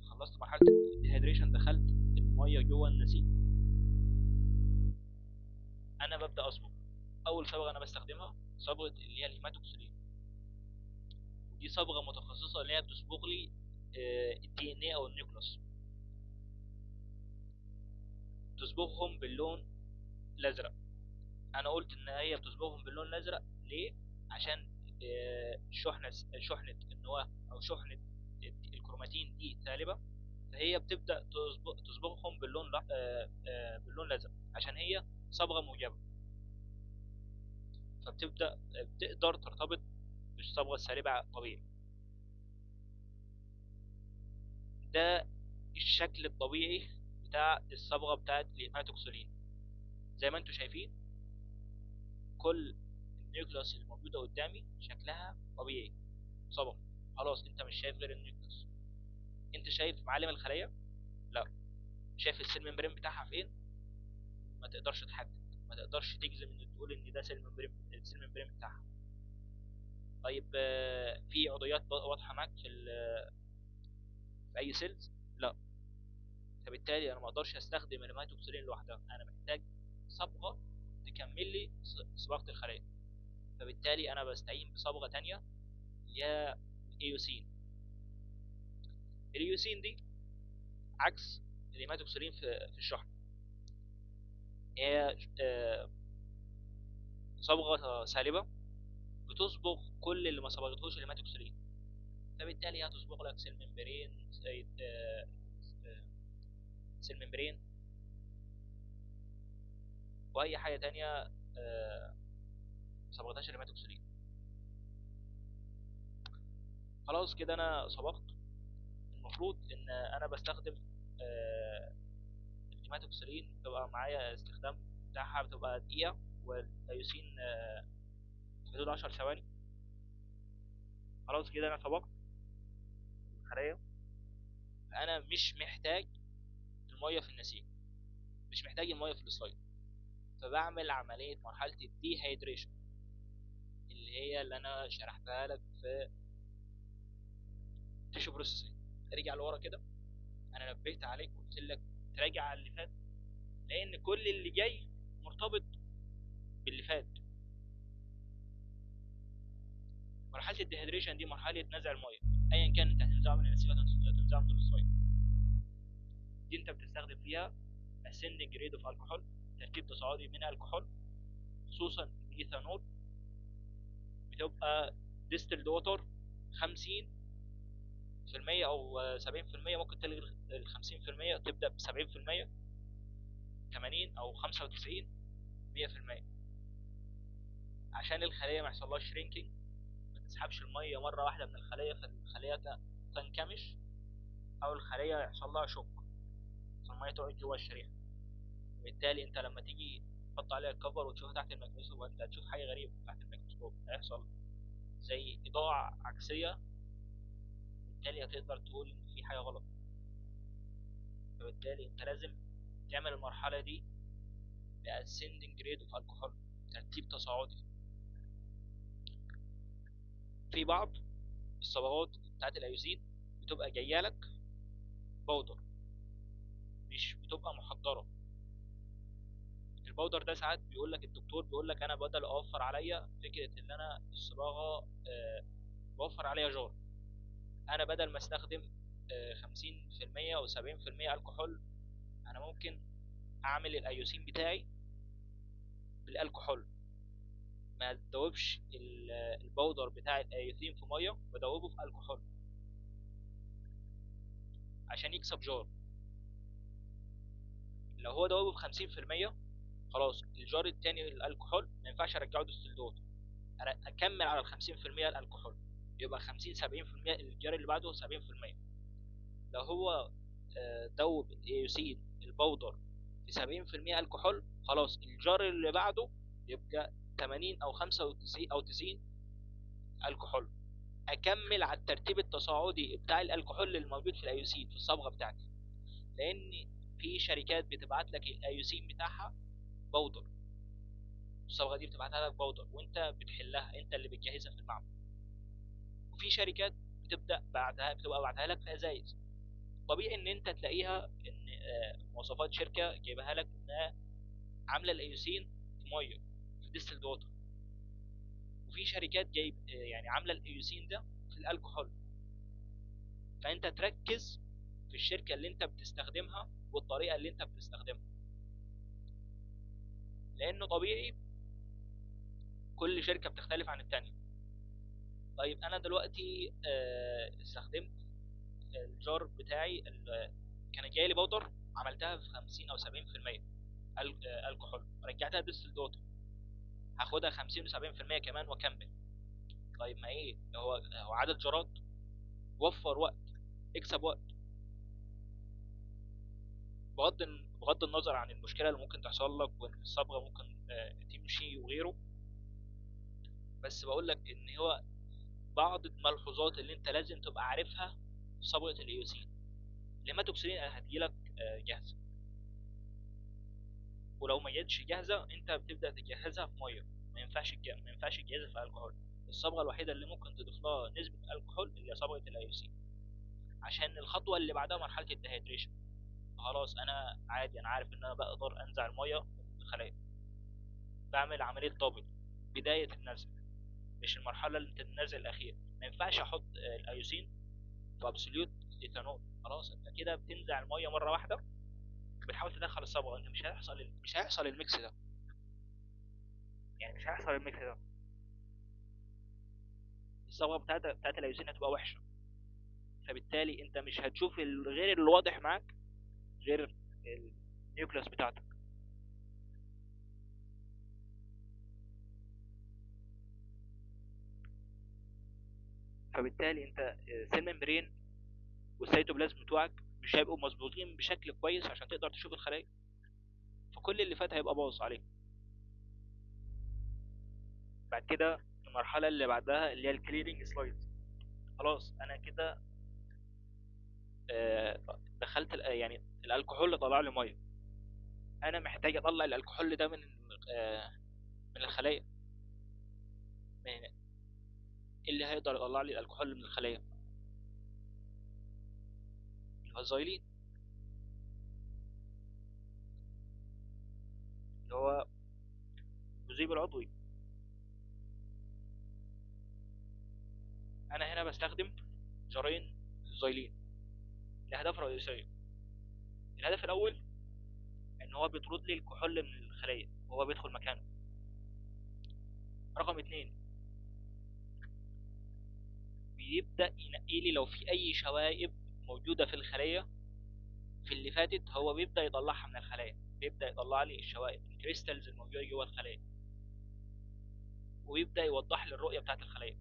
خلصت مرحلة الديهيدريشن، دخلت المية جوه النسيج، انا ببدأ اصبغ. اول صبغة انا بستخدمها صبغة اللي هي الهيماتوكسلين، ودي صبغة متخصصة اللي هي بتصبغ لي الدي ان ايه او النيوكليوس، بتصبغهم باللون الازرق. انا قلت ان هي بتصبغهم باللون الازرق ليه؟ عشان شحنة النواة او شحنة الكروماتين دي سالبة، فهي بتبدأ تصبغهم باللون الازرق عشان هي صبغة موجبة، بتقدر ترتبط بالصبغة السالبة طبيعي. ده الشكل الطبيعي بتاع الصبغة بتاعت الهيماتوكسولين. زي ما انتم شايفين كل النيوكليوس اللي موجودة قدامي شكلها طبيعي صبغة، خلاص انت مش شايف غير النيوكليوس. انت شايف معالم الخلية؟ لا. شايف السيل ممبرين بتاعها فين؟ ما تقدرش تحدد، ما تقدرش تجزم ان تقول ان ده سيل ممبرين بتاعها. طيب في عضويات واضحة معاك في اي سيلز؟ لا. فبالتالي انا ما اقدرش استخدم الهيماتوكسولين لوحدها، انا محتاج صبغة تكمل لي صباغة الخلايا، فبالتالي انا بستعين بصبغة تانية اللي هي الايوسين. الايوسين دي عكس الهيماتوكسولين في الشحن، هي صبغة سالبة بتصبغ كل اللي ما صبغتهوش الهيماتوكسولين، فبالتالي هتصبغ لك سيل ممبرين واي حاجة تانية صبغتهاش الهيماتوكسولين. خلاص كده انا صبغت. المفروض ان انا بستخدم الهيماتوكسولين بتبقى معايا استخدام بتاعها بتبقى دقيقة، والايوسين في حدود 10 ثواني. خلاص كده انا صبغت الخلايا، انا مش محتاج المية في النسيج، مش محتاج المية في السلايد، فبعمل عملية مرحلة الديهيدريشن اللي انا شرحتها لك في تيشو بروسيسنج. ارجع لورا كده، انا نبهت عليك وقلت لك تراجع على اللي فات، لان كل اللي جاي مرتبط باللي فات. مرحله الديهيدريشن دي مرحله نزع الميه، ايا كان انت هتنزعه من النسيج هتنزعه من السلايد. دي انت بتستخدم فيها ascending grade of alcohol، تركيب تصاعدي من الكحول، خصوصا الايثانول. بتبقى distilled water 50% او 70%، ممكن تلغي ال 50% تبدا ب 70%، 80 او 95، 100%، عشان الخليه ما يحصلهاش شرينكينج، ما تسحبش الميه مره واحده من الخليه فالخليه تنكمش، او الخليه يحصل لها شوك فالميه تقعد جوه الشريحه. وبالتالي انت لما تيجي تحط عليها الكفر وتشوفها تحت الميكروسكوب، انت هتشوف حاجه غريبه تحت الميكروسكوب، هيحصل زي اضاءة عكسية، بالتالي هتقدر تقول ان في حاجة غلط. فبالتالي انت لازم تعمل المرحلة دي ب ascending grade of alcohol، ترتيب تصاعدي. في بعض الصبغات بتاعت الايوزين بتبقى جايه لك بودر، مش بتبقى محضره. البودر ده ساعات بيقول لك الدكتور بيقول لك انا بدل اوفر عليا فكره ان انا الصباغه بوفر عليا جار، انا بدل ما استخدم 50% او 70% الكحول، انا ممكن اعمل الايوسين بتاعي بالالكحول، ما ادوبش البودر بتاع الايوسين في ميه، بدوبه في الكحول عشان يكسب جار. لو هو دوبه ب50%، خلاص الجار التاني الالكحول ما ينفعش ارجعه ديستلدوت، انا اكمل على ال50% الالكحول، يبقى 50 70% الجار اللي بعده 70%. لو هو دوب الايوسين البودر في 70% الكحول، خلاص الجار اللي بعده يبقى 80 او 95 او 90 الكحول، اكمل على الترتيب التصاعدي بتاع الالكحول الموجود في الايوسين في الصبغه بتاعتي. لان في شركات بتبعت لك الايوسين بتاعها بودر، الصبغه دي بتبعتها لك بودر وانت بتحلها، انت اللي بتجهزها في المعمل. وفي شركات بتبقى بعتها لك في ازايز. طبيعي ان انت تلاقيها ان مواصفات شركه جايبها لك انها عامله الايوسين في ميه في ديستلد ووتر، وفي شركات جايب يعني عامله الايوسين ده في الالكحول. فانت تركز في الشركه اللي انت بتستخدمها والطريقه اللي انت بتستخدمها، لانه طبيعي كل شركه بتختلف عن التانية. طيب انا دلوقتي استخدمت الجار بتاعي كان جاي لي بودر، عملتها في 50 او 70% الكحول، رجعتها ديستلد ووتر، هاخدها 50 و70% كمان واكمل. طيب ما ايه، هو عدد جارات، وفر وقت، اكسب وقت، بغض النظر عن المشكله اللي ممكن تحصل لك وان الصبغه ممكن تمشي وغيره. بس بقول لك ان هو بعض الملحوظات اللي انت لازم تبقى عارفها في صبغه الايوسين. الهيماتوكسيلين هتجيلك جاهزه، ولو ما جاتش جاهزه انت بتبدا تجهزها في ميه، ما ينفعش تجهزها في الكحول. الصبغه الوحيده اللي ممكن تضيف لها نسبه الكحول اللي هي صبغه الايوسين، عشان الخطوه اللي بعدها مرحله الدهيدريشن. خلاص انا عادي، انا عارف ان انا بقدر انزع الميه من الخلايا، بعمل عمليه طابق بدايه النزع، مش المرحله اللي النزع الاخير. ما ينفعش احط الايوسين في ابسوليوت ايثانول، خلاص انت كده بتنزع الميه مره واحده، بتحاول تدخل الصبغه، انت مش هيحصل الميكس ده، يعني مش هيحصل الميكس ده، الصبغه بتاعت الايوسين هتبقى وحشه. فبالتالي انت مش هتشوف غير اللي واضح معاك غير النيوكليوس بتاعتك. فبالتالي انت السيل ممبرين والسيتوبلازم بتوعك مش هيبقوا مظبوطين بشكل كويس عشان تقدر تشوف الخلايا، فكل اللي فات هيبقى باظ عليك. بعد كده المرحله اللي بعدها اللي هي الكليرنج سلايد. خلاص انا كده دخلت يعني الكحول طلع لي ميه، انا محتاج اطلع الكحول ده من الخلايا. من اللي هيقدر يطلع لي الكحول من الخلايا؟ الزايلين، اللي هو المذيب العضوي. انا هنا بستخدم جارين الزايلين لاهداف رئيسيه. الهدف الاول ان هو بيطرد لي الكحول من الخلايا وهو بيدخل مكانه. رقم 2، بيبدا ينقي لي لو في اي شوائب موجوده في الخليه في اللي فاتت، هو بيبدا يطلعها من الخلايا، بيبدا يطلع لي الشوائب الكريستالز الموجوده جوه الخلايا، ويبدا يوضح لي الرؤيه بتاعت الخلايا.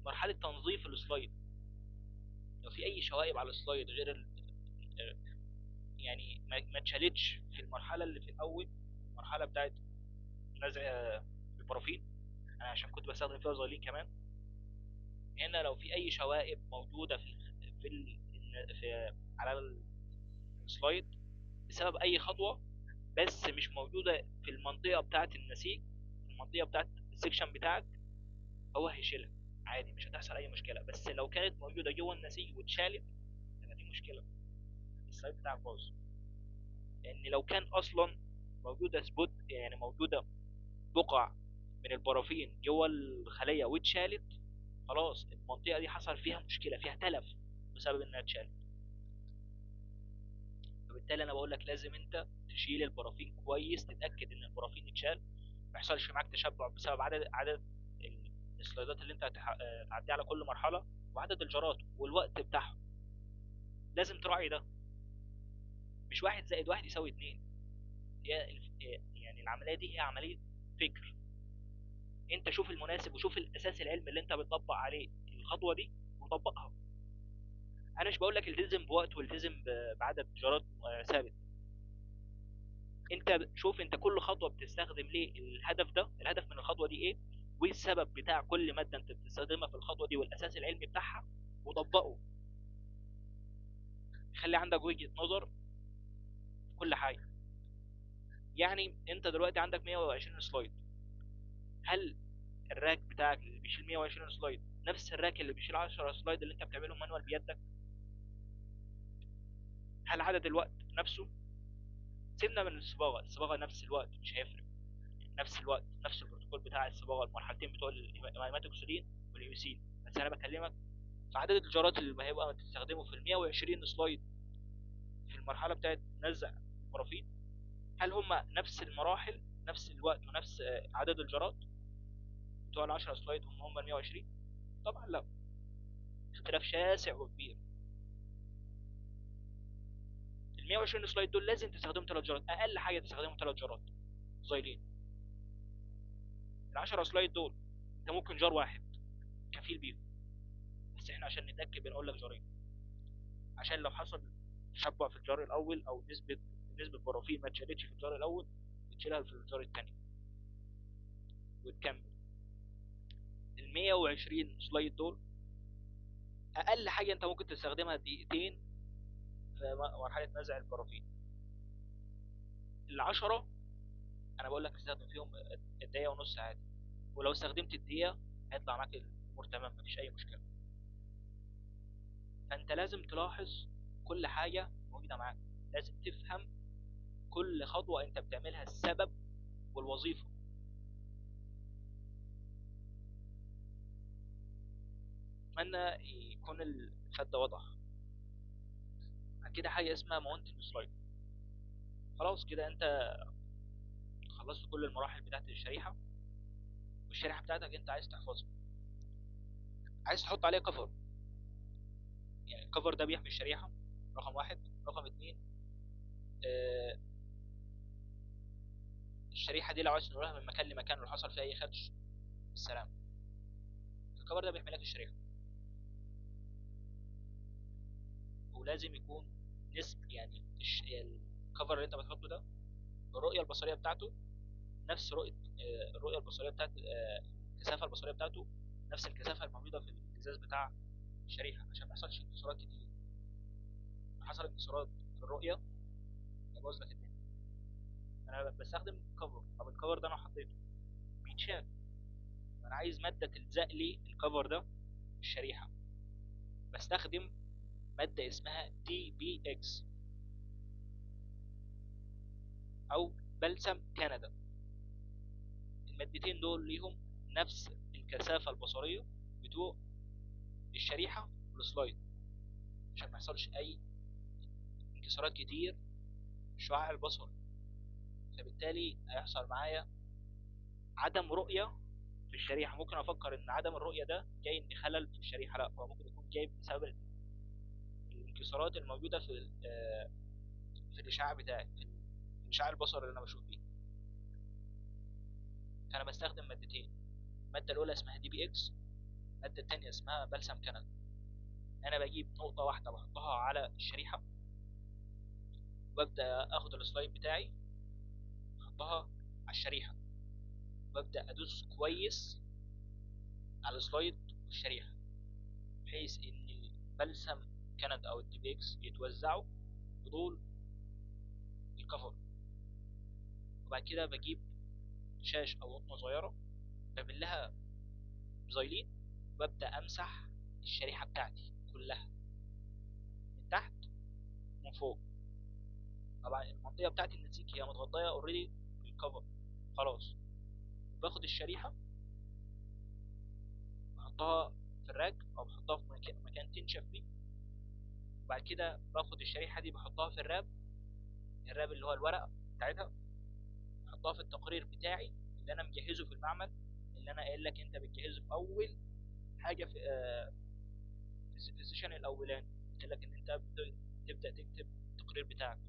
مرحله تنظيف السلايد، لو في اي شوائب على السلايد غير يعني ما اتشالتش في المرحله اللي في الاول، المرحله بتاعت نزع البرافين، انا عشان كنت بستخدم فيها زايلين كمان. هنا لو في اي شوائب موجوده في على السلايد بسبب اي خطوه، بس مش موجوده في المنطقه بتاعه النسيج، في المنطقه بتاعه السكشن بتاعك، هو هيشيلها عادي، مش هتحصل اي مشكله. بس لو كانت موجوده جوه النسيج واتشالت يبقى دي مشكله، السلايد بتاعك باظ. لان لو كان اصلا موجوده سبوت، يعني موجوده بقع من البرافين جوه الخليه واتشالت، خلاص المنطقه دي حصل فيها مشكله، فيها تلف بسبب انها اتشالت. فبالتالي انا بقول لك لازم انت تشيل البرافين كويس، تتاكد ان البرافين اتشال، ما يحصلش معاك تشبع بسبب عدد السلايدات اللي انت هتعدي على كل مرحله، وعدد الجرات والوقت بتاعهم. لازم تراعي ده، مش 1+1=2. يعني العمليه دي هي عمليه فكر. انت شوف المناسب وشوف الاساس العلمي اللي انت بتطبق عليه الخطوه دي وطبقها. انا مش بقول لك التزم بوقت والتزم بعدد جرات ثابت. انت شوف انت كل خطوه بتستخدم ليه الهدف ده، الهدف من الخطوه دي ايه، وايه السبب بتاع كل ماده انت بتستخدمها في الخطوه دي والاساس العلمي بتاعها، وطبقه. خلي عندك وجهه نظر في كل حاجه. يعني انت دلوقتي عندك 120 سلايد، هل الراك بتاعك اللي بيشيل 120 سلايد نفس الراك اللي بيشيل 10 سلايد اللي انت بتعملهم مانوال بيدك؟ هل عدد الوقت نفسه؟ سيبنا من الصباغه نفس الوقت مش هيفرق، نفس الوقت نفس البروتوكول بتاع الصباغه، المرحلتين بتوع الهيماتوكسيلين واليوسين. بس انا بكلمك في عدد الجرات اللي هيبقى تستخدمه في ال 120 سلايد في المرحله بتاعت نزع البرافين. هل هم نفس المراحل، نفس الوقت، ونفس عدد الجرات بتوع ال 10 سلايد هم ال 120؟ طبعا لا، اختلاف شاسع وكبير. ال 120 سلايد دول لازم تستخدمهم 3 جرات، اقل حاجه تستخدمهم 3 جرات زايلين. ال 10 سلايد دول انت ممكن جار واحد كفيل بيهم، بس احنا عشان نتاكد بنقول لك جارين، عشان لو حصل تشبع في الجار الاول او نسبه بروفين ما اتشالتش في الجار الاول، تشيلها في الجار الثاني وتكمل. ال 120 سلايد دول اقل حاجه انت ممكن تستخدمها دقيقتين في مرحله نزع البرافين. ال10 انا بقول لك تستخدم فيهم الدقيقه ونص عادي، ولو استخدمت الدقيقه هيطلع معاك الامور تمام، مفيش اي مشكله. فانت لازم تلاحظ كل حاجه موجوده معاك، لازم تفهم كل خطوه انت بتعملها السبب والوظيفه. اتمنى يكون الفد واضح. كده حاجه اسمها ماونتن سلايد. خلاص كده انت خلصت كل المراحل بتاعت الشريحه، والشريحه بتاعتك انت عايز تحفظها، عايز تحط عليها كفر. يعني الكفر ده بيحمي الشريحه، رقم واحد. رقم اتنين، الشريحه دي لو عايز تنقلها من مكان لمكان ولو حصل فيها اي خدش، السلام، الكفر ده بيحمي لك الشريحه. ولازم يكون يعني الكفر اللي انت بتحطه ده الرؤيه البصريه بتاعته نفس رؤيه الرؤيه البصريه بتاعت الكثافه البصريه بتاعته نفس الكثافه الموجوده في الازاز بتاع الشريحه، عشان ما يحصلش انكسارات كتير. لو حصل انكسارات في الرؤيه يبوظ لك الدنيا. انا بستخدم كفر، طب الكفر ده انا حطيته بيتشال، انا عايز ماده تلزق لي الكفر ده في الشريحه، بستخدم ماده اسمها DBX او بلسم كندا. المادتين دول ليهم نفس الكثافه البصريه بتوع الشريحه والسلايد، عشان ما يحصلش اي انكسارات كتير في شعاع البصر. فبالتالي هيحصل معايا عدم رؤيه في الشريحه. ممكن افكر ان عدم الرؤيه ده جاي ان خلل في الشريحه، لا، هو ممكن يكون جاي بسبب الانكسارات الموجوده في الاشعاع بتاعي، في الاشعاع البصري اللي انا بشوف بيه. فانا بستخدم مادتين، الماده الاولى اسمها DBX، الماده الثانيه اسمها بلسم كندا. انا بجيب نقطه واحده بحطها على الشريحه، وابدا اخد السلايد بتاعي احطها على الشريحه، وابدا ادوس كويس على السلايد والشريحة، بحيث ان البلسم كندا او الديبيكس يتوزعوا بطول الكفر. وبعد كده بجيب شاش او قطنة صغيرة بعمل لها زايلين، وابدأ امسح الشريحة بتاعتي كلها من تحت ومن فوق. طبعا المنطقة بتاعت النسيج هي متغطية اوريدي بالكفر خلاص. باخد الشريحة بحطها في الراك او بحطها في مكان تنشف فيه. وبعد كده باخد الشريحة دي بحطها في الراب اللي هو الورقة بتاعتها، بحطها في التقرير بتاعي اللي انا مجهزه في المعمل، اللي انا قايل لك انت بتجهزه في اول حاجة في السيشن الاولاني. قلت لك ان انت تبدأ تكتب التقرير بتاعك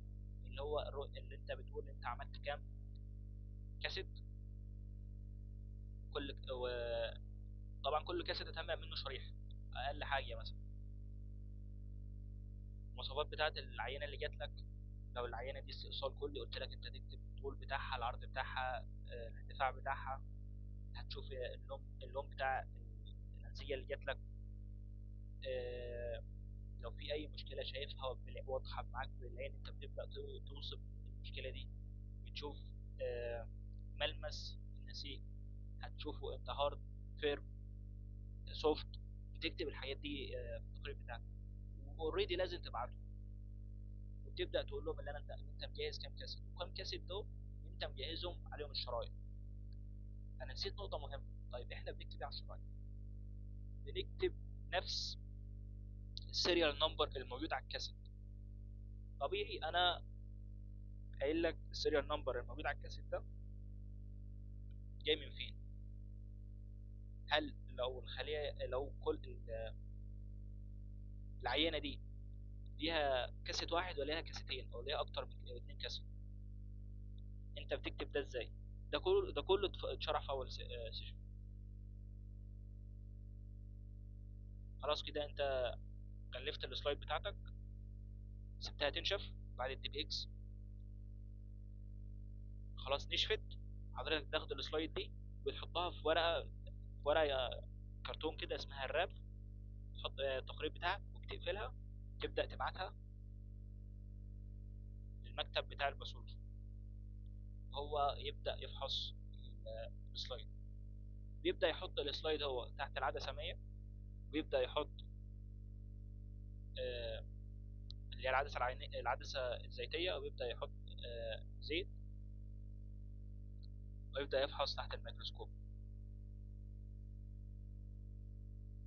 اللي هو اللي انت بتقول انت عملت كام كاسيت. طبعا كل كاسيت هتعمل منه شريحة اقل حاجة، مثلا المواصفات بتاعت العينة اللي جات لك. لو العينة دي استئصال كلي قلت لك انت تكتب الطول بتاعها، العرض بتاعها، الارتفاع بتاعها. هتشوف اللون بتاع الأنسجة اللي جات لك. لو في اي مشكلة شايفها واضحة معاك بالعين، انت بتبدأ توصف المشكلة دي. بتشوف ملمس النسيج، هتشوفه انت هارد فيرم سوفت. بتكتب الحاجات دي في التقرير بتاعك، واوريدي لازم تبعته. وتبدا تقول لهم اللي انت مجهز كام كاسيت، وكام كاسيت دول انت مجهزهم عليهم الشرايط. انا نسيت نقطه مهمه. طيب احنا بنكتب على الشرايط، بنكتب نفس السيريال نمبر الموجود على الكاسيت. طبيعي انا قايل لك السيريال نمبر الموجود على الكاسيت ده جاي من فين. هل لو الخليه، لو كل العينه دي ليها كاسيت واحد ولا ليها كاسيتين او ليها اكتر من 2 كاسيت، انت بتكتب ده ازاي؟ ده كله اتشرح في اول سيشن. خلاص كده انت كلفت السلايد بتاعتك، سبتها تنشف بعد الديب اكس، خلاص نشفت. حضرتك تاخد السلايد دي وتحطها في ورقه كرتون كده اسمها الراب، تحط التقرير بتاعك وبتقفلها، تبدا تبعتها للمكتب بتاع الباثولوجي. هو يبدا يفحص السلايد، بيبدا يحط السلايد هو تحت العدسه 100، ويبدا يحط اللي هي العدسه الزيتيه، ويبدا يحط زيت، ويبدا يفحص تحت الميكروسكوب.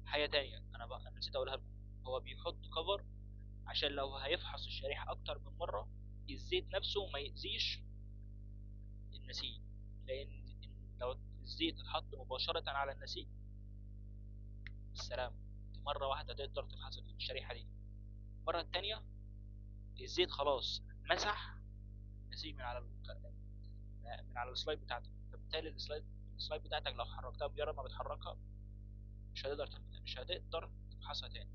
حاجه تانية انا نسيت اقولها لكم، هو بيحط كفر عشان لو هيفحص الشريحه اكتر من مره الزيت نفسه ما يأذيش النسيج. لان لو الزيت اتحط مباشره على النسيج، السلام، مره واحده تقدر تفحص الشريحه دي. المره التانية الزيت خلاص مسح النسيج من على السلايد بتاعتك، فبالتالي السلايد بتاعتك لو حركتها مجرد ما بتحركها مش هتقدر تفحصها تاني.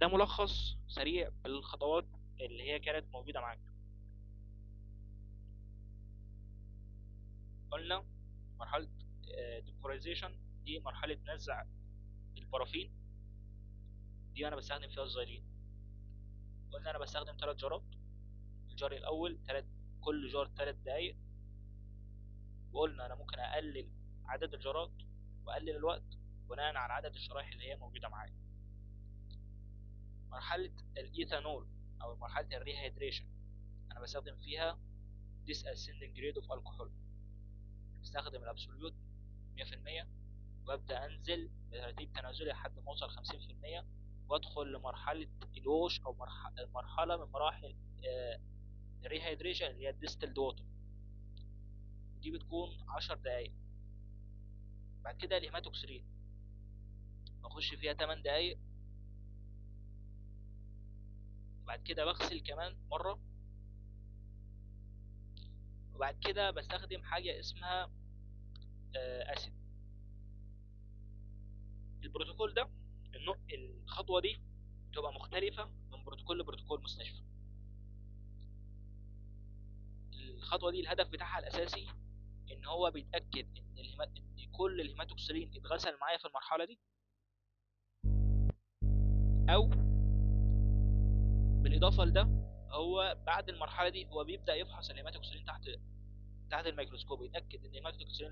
ده ملخص سريع بالخطوات اللي هي كانت موجودة معاك. قلنا مرحلة ديبورايزيشن، دي مرحلة نزع البرافين، دي انا بستخدم فيها الزيلين. قلنا انا بستخدم 3 جارات، الجار الاول كل جار 3 دقايق. وقلنا انا ممكن اقلل عدد الجارات واقلل الوقت بناء على عدد الشرايح اللي هي موجودة معايا. مرحلة الايثانول او مرحلة الريهيدريشن، انا بستخدم فيها disascending grade of alcohol، بستخدم الابسوليوت 100%، وابدا انزل بترتيب تنازلي لحد ما اوصل 50%، وادخل لمرحله الوش او مرحله من مراحل الريهيدريشن اللي هي الديستلد ووتر، دي بتكون 10 دقايق. بعد كده الهيماتوكسرين بخش فيها 8 دقايق. بعد كده بغسل كمان مره. وبعد كده بستخدم حاجه اسمها اسيد. البروتوكول ده الخطوه دي بتبقى مختلفه من بروتوكول لبروتوكول مستشفى. الخطوه دي الهدف بتاعها الاساسي ان هو بيتاكد ان كل الهيماتوكسلين اتغسل معايا في المرحله دي، او بالاضافه لده هو بعد المرحله دي هو بيبدا يفحص الهيماتوكسلين تحت الميكروسكوب، يتاكد ان الهيماتوكسلين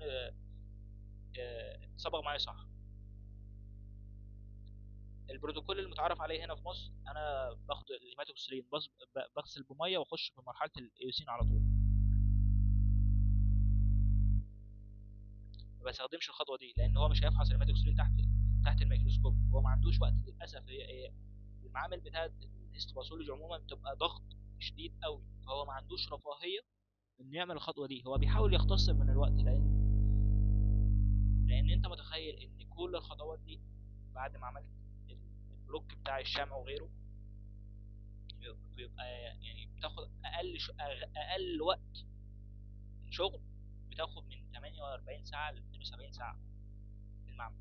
صبغ معايا صح. البروتوكول المتعارف عليه هنا في مصر، انا باخد الهيماتوكسلين بغسل بميه واخش في مرحله الايوسين على طول، ما بستخدمش الخطوه دي لان هو مش هيفحص الهيماتوكسلين تحت الميكروسكوب، هو ما عندوش وقت للاسف. هي المعامل بتاعت الهيستوباثولوجي عموما بتبقى ضغط شديد قوي، فهو ما عندوش رفاهيه انه يعمل الخطوه دي، هو بيحاول يختصر من الوقت، لان انت متخيل ان كل الخطوات دي بعد ما عملت البلوك بتاع الشمع وغيره بيبقى يعني بتاخد اقل وقت شغل، بتاخد من 48 ساعه ل 72 ساعه في المعمل.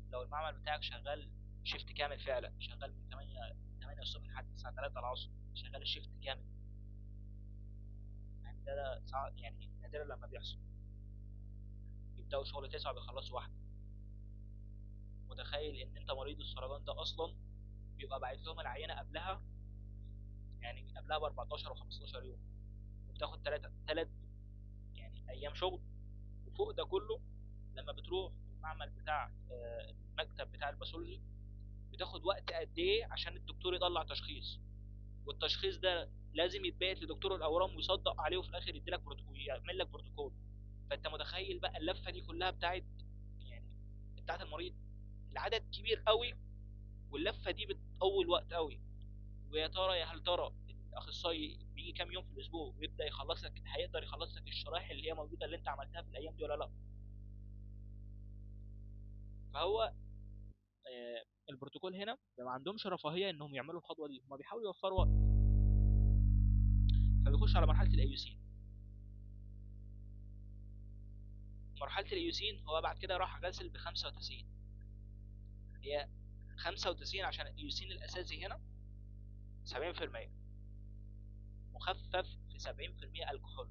لو المعمل بتاعك شغال شيفت كامل فعلا، شغال من 8 الصبح لحد الساعه 3 العصر، شغال الشيفت كامل، يعني ده صعب، يعني نادرا لما بيحصل. بيبداوا شغل 9 وبيخلصوا 1. متخيل ان انت مريض السرطان ده اصلا بيبقى باعت لهم العينه قبلها، يعني قبلها ب 14 و 15 يوم، وبتاخد 3 يعني ايام شغل. وفوق ده كله لما بتروح المعمل بتاع المكتب بتاع الباثولوجي بتاخد وقت قد ايه عشان الدكتور يطلع تشخيص، والتشخيص ده لازم يتبعت لدكتور الاورام ويصدق عليه، وفي الاخر يديلك بروتوكول، يعمل لك بروتوكول. فانت متخيل بقى اللفه دي كلها بتاعت المريض، العدد كبير قوي، واللفه دي بتطول وقت قوي. ويا ترى هل ترى الاخصائي بيجي كام يوم في الاسبوع ويبدا يخلص لك، هيقدر يخلص لك الشرايح اللي هي موجوده اللي انت عملتها في الايام دي ولا لا؟ فهو البروتوكول هنا ما عندهمش رفاهيه انهم يعملوا الخطوه دي، هم بيحاولوا يوفروا وقت، فبيخش على مرحله الايوسين. مرحله الايوسين هو بعد كده راح غسل ب 95. هي 95 عشان الايوسين الاساسي هنا 70%، مخفف في 70% الكحول،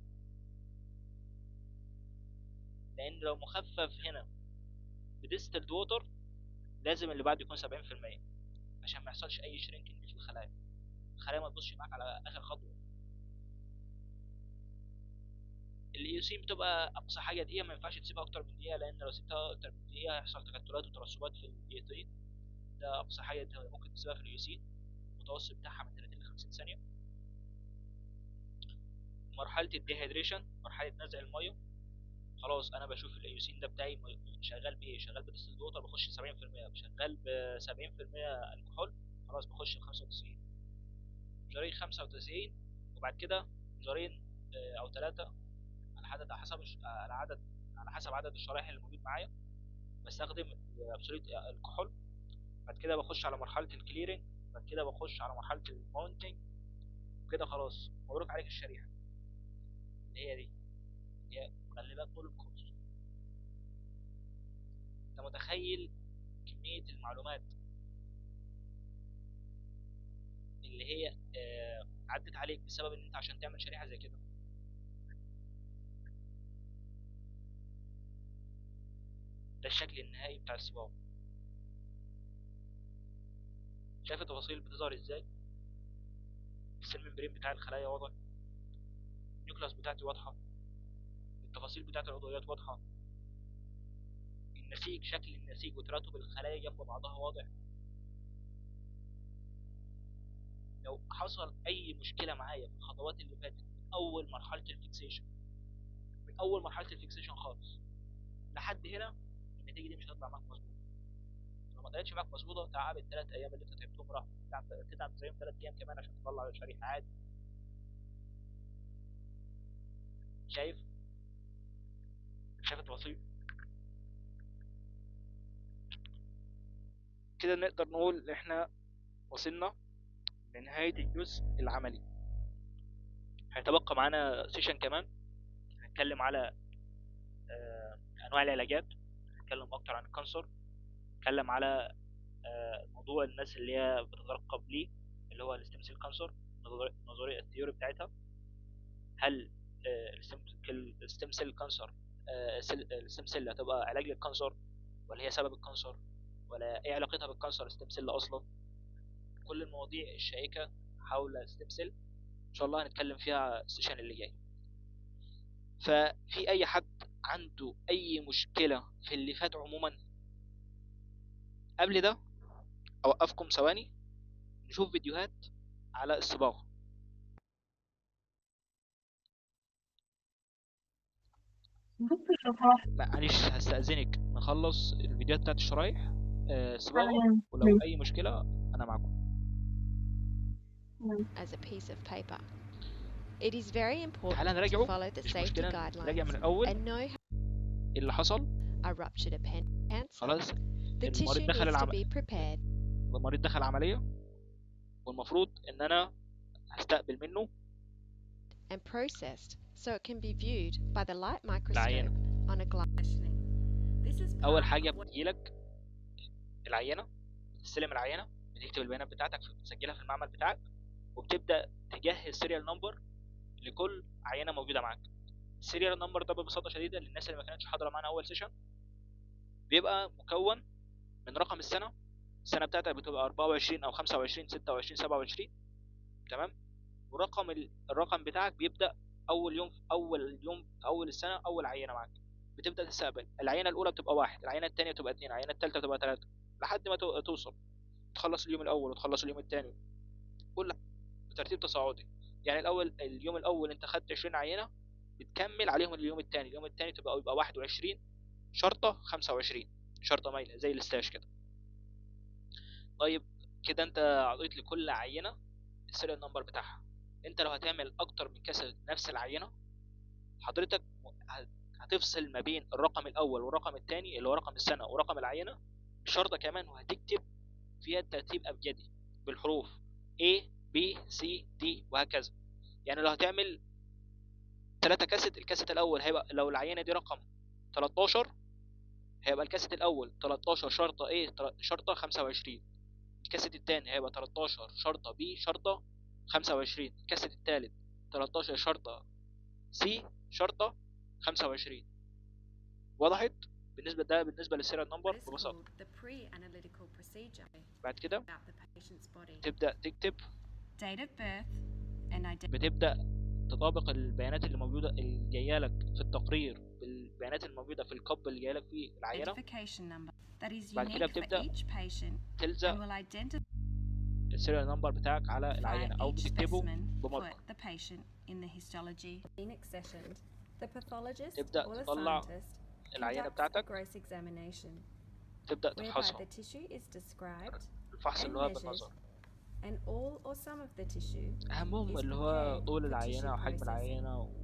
لان لو مخفف هنا بديستلد ووتر لازم اللي بعده يكون 70% عشان ما يحصلش اي شرينكينج في الخلايا ما تبصش معاك على اخر خطوه. الايوسين بتبقى اقصى حاجه دقيقه، ما ينفعش تسيبها اكتر من دقيقه، لان لو سبتها اكتر من دقيقه هيحصل تكتلات وترسبات في الدقيقتين. ده اقصى حاجه انت ممكن تسيبها في الايوسين، المتوسط بتاعها من 30 ل 50 ثانيه. مرحله الديهيدريشن، مرحله نزع الميه. خلاص انا بشوف الايوسين ده بتاعي شغال بايه، شغال بديستلد ووتر بخش 70%، شغال ب 70% الكحول خلاص بخش ب 95، جارين 95. وبعد كده جارين او 3 على حسب عدد الشرايح اللي موجود معايا بستخدم ابسوليت الكحول. بعد كده بخش على مرحله الكليرنج، بعد كده بخش على مرحله الماونتنج، وكده خلاص مبروك عليك الشريحه اللي هي مغلبات طول الكورس. انت متخيل كميه المعلومات اللي هي عدت عليك بسبب ان انت عشان تعمل شريحه زي كده؟ ده الشكل النهائي بتاع الصباغ. شايف التفاصيل بتظهر ازاي؟ السيل ممبرين بتاع الخلايا واضح، النيوكلاس بتاعتي واضحه، التفاصيل بتاعت العضويات واضحه، النسيج، شكل النسيج وتراتب الخلايا جنب بعضها واضح. لو حصل اي مشكله معايا في الخطوات اللي فاتت من اول مرحله الفيكسيشن خالص لحد هنا، النتيجه دي مش هتطلع معاك مظبوطه. لو ما طلعتش معاك مظبوطه تعب ال3 ايام اللي انت تعبتهم راح تتعب زيهم 3 ايام كمان عشان تطلع شريحه عادي. شايف التفاصيل كده؟ نقدر نقول احنا وصلنا لنهايه الجزء العملي. هيتبقى معانا سيشن كمان هنتكلم على انواع العلاجات، هنتكلم اكتر عن الكانسر، هنتكلم على موضوع الناس اللي هي بتترقب ليه اللي هو الستيم سيل كانسر، النظريه الثيوري بتاعتها، هل الستيم سيل كانسر الستيم سيل هتبقى علاج للكانسر، ولا هي سبب الكانسر، ولا ايه علاقتها بالكانسر الستيم سيل اصلا. كل المواضيع الشائكه حول الستيم سيل ان شاء الله هنتكلم فيها السيشن اللي جاي. ففي اي حد عنده اي مشكله في اللي فات عموما؟ قبل ده اوقفكم ثواني نشوف فيديوهات على الصباغه. معلش هستأذنك نخلص الفيديوهات بتاعت الشرايح صباغه، ولو اي مشكله انا معكم. as a piece of paper. It is very important تعالى to نراجعه، follow the مش safety مشكله نراجع من guidelines الاول and know اللي حصل. a ruptured appendix cancer. خلاص The المريض tissue دخل needs to be prepared المريض دخل عمليه، والمفروض ان انا هستقبل منه and processed so it can be viewed by the light microscope العينه. on a glass. اول حاجه بتجيلك العينه، بتستلم العينه، بتكتب البيانات بتاعتك بتسجلها في المعمل بتاعك، وبتبدا تجهز سيريال نمبر لكل عينه موجوده معاك. السيريال نمبر ده ببساطه شديده للناس اللي ما كانتش حاضره معانا اول سيشن بيبقى مكون من رقم السنه بتاعتك بتبقى 24 او 25 26 27 تمام، ورقم الرقم بتاعك بيبدا اول السنه اول عينه معاك بتبدا تستقبل. العينه الاولى بتبقى 1، العينه الثانيه بتبقى 2، العينه الثالثه بتبقى 3، لحد ما توصل تخلص اليوم الاول وتخلص اليوم الثاني، كل بترتيب تصاعدي. يعني اليوم الاول انت خدت 20 عينه، بتكمل عليهم اليوم الثاني يبقى 21 شرطه 25 شرطه مايله زي الستاش كده. طيب كده انت اعطيت لكل عينه السيريال نمبر بتاعها. انت لو هتعمل اكتر من كاسه نفس العينه، حضرتك هتفصل ما بين الرقم الاول والرقم الثاني اللي هو رقم السنه ورقم العينه بشرطه كمان، وهتكتب فيها الترتيب ابجدي بالحروف A B C D وهكذا. يعني لو هتعمل 3 كاسيت، الكاسيت الاول هيبقى لو العينه دي رقم 13 هيبقى الكاسيت الاول 13 شرطه A شرطه 25، الكاسيت الثاني هيبقى 13 شرطه B شرطه 25، الكاسيت الثالث 13 شرطه C شرطه 25. وضحت؟ بالنسبه للسيريال نمبر ببساطه. بعد كده تبدا تكتب بتبدا تطابق البيانات اللي موجوده اللي جايه لك في التقرير بالبيانات الموجوده في الكب اللي جايه لك في العينه. بعد كده بتبدا تلزق السيريال نمبر بتاعك على العينه او بتكتبه بماركر. تبدا تطلع العينه بتاعتك، تبدا تفحصها الفحص اللي هو بالنظر. اهمهم اللي هو طول العينه وحجم العينه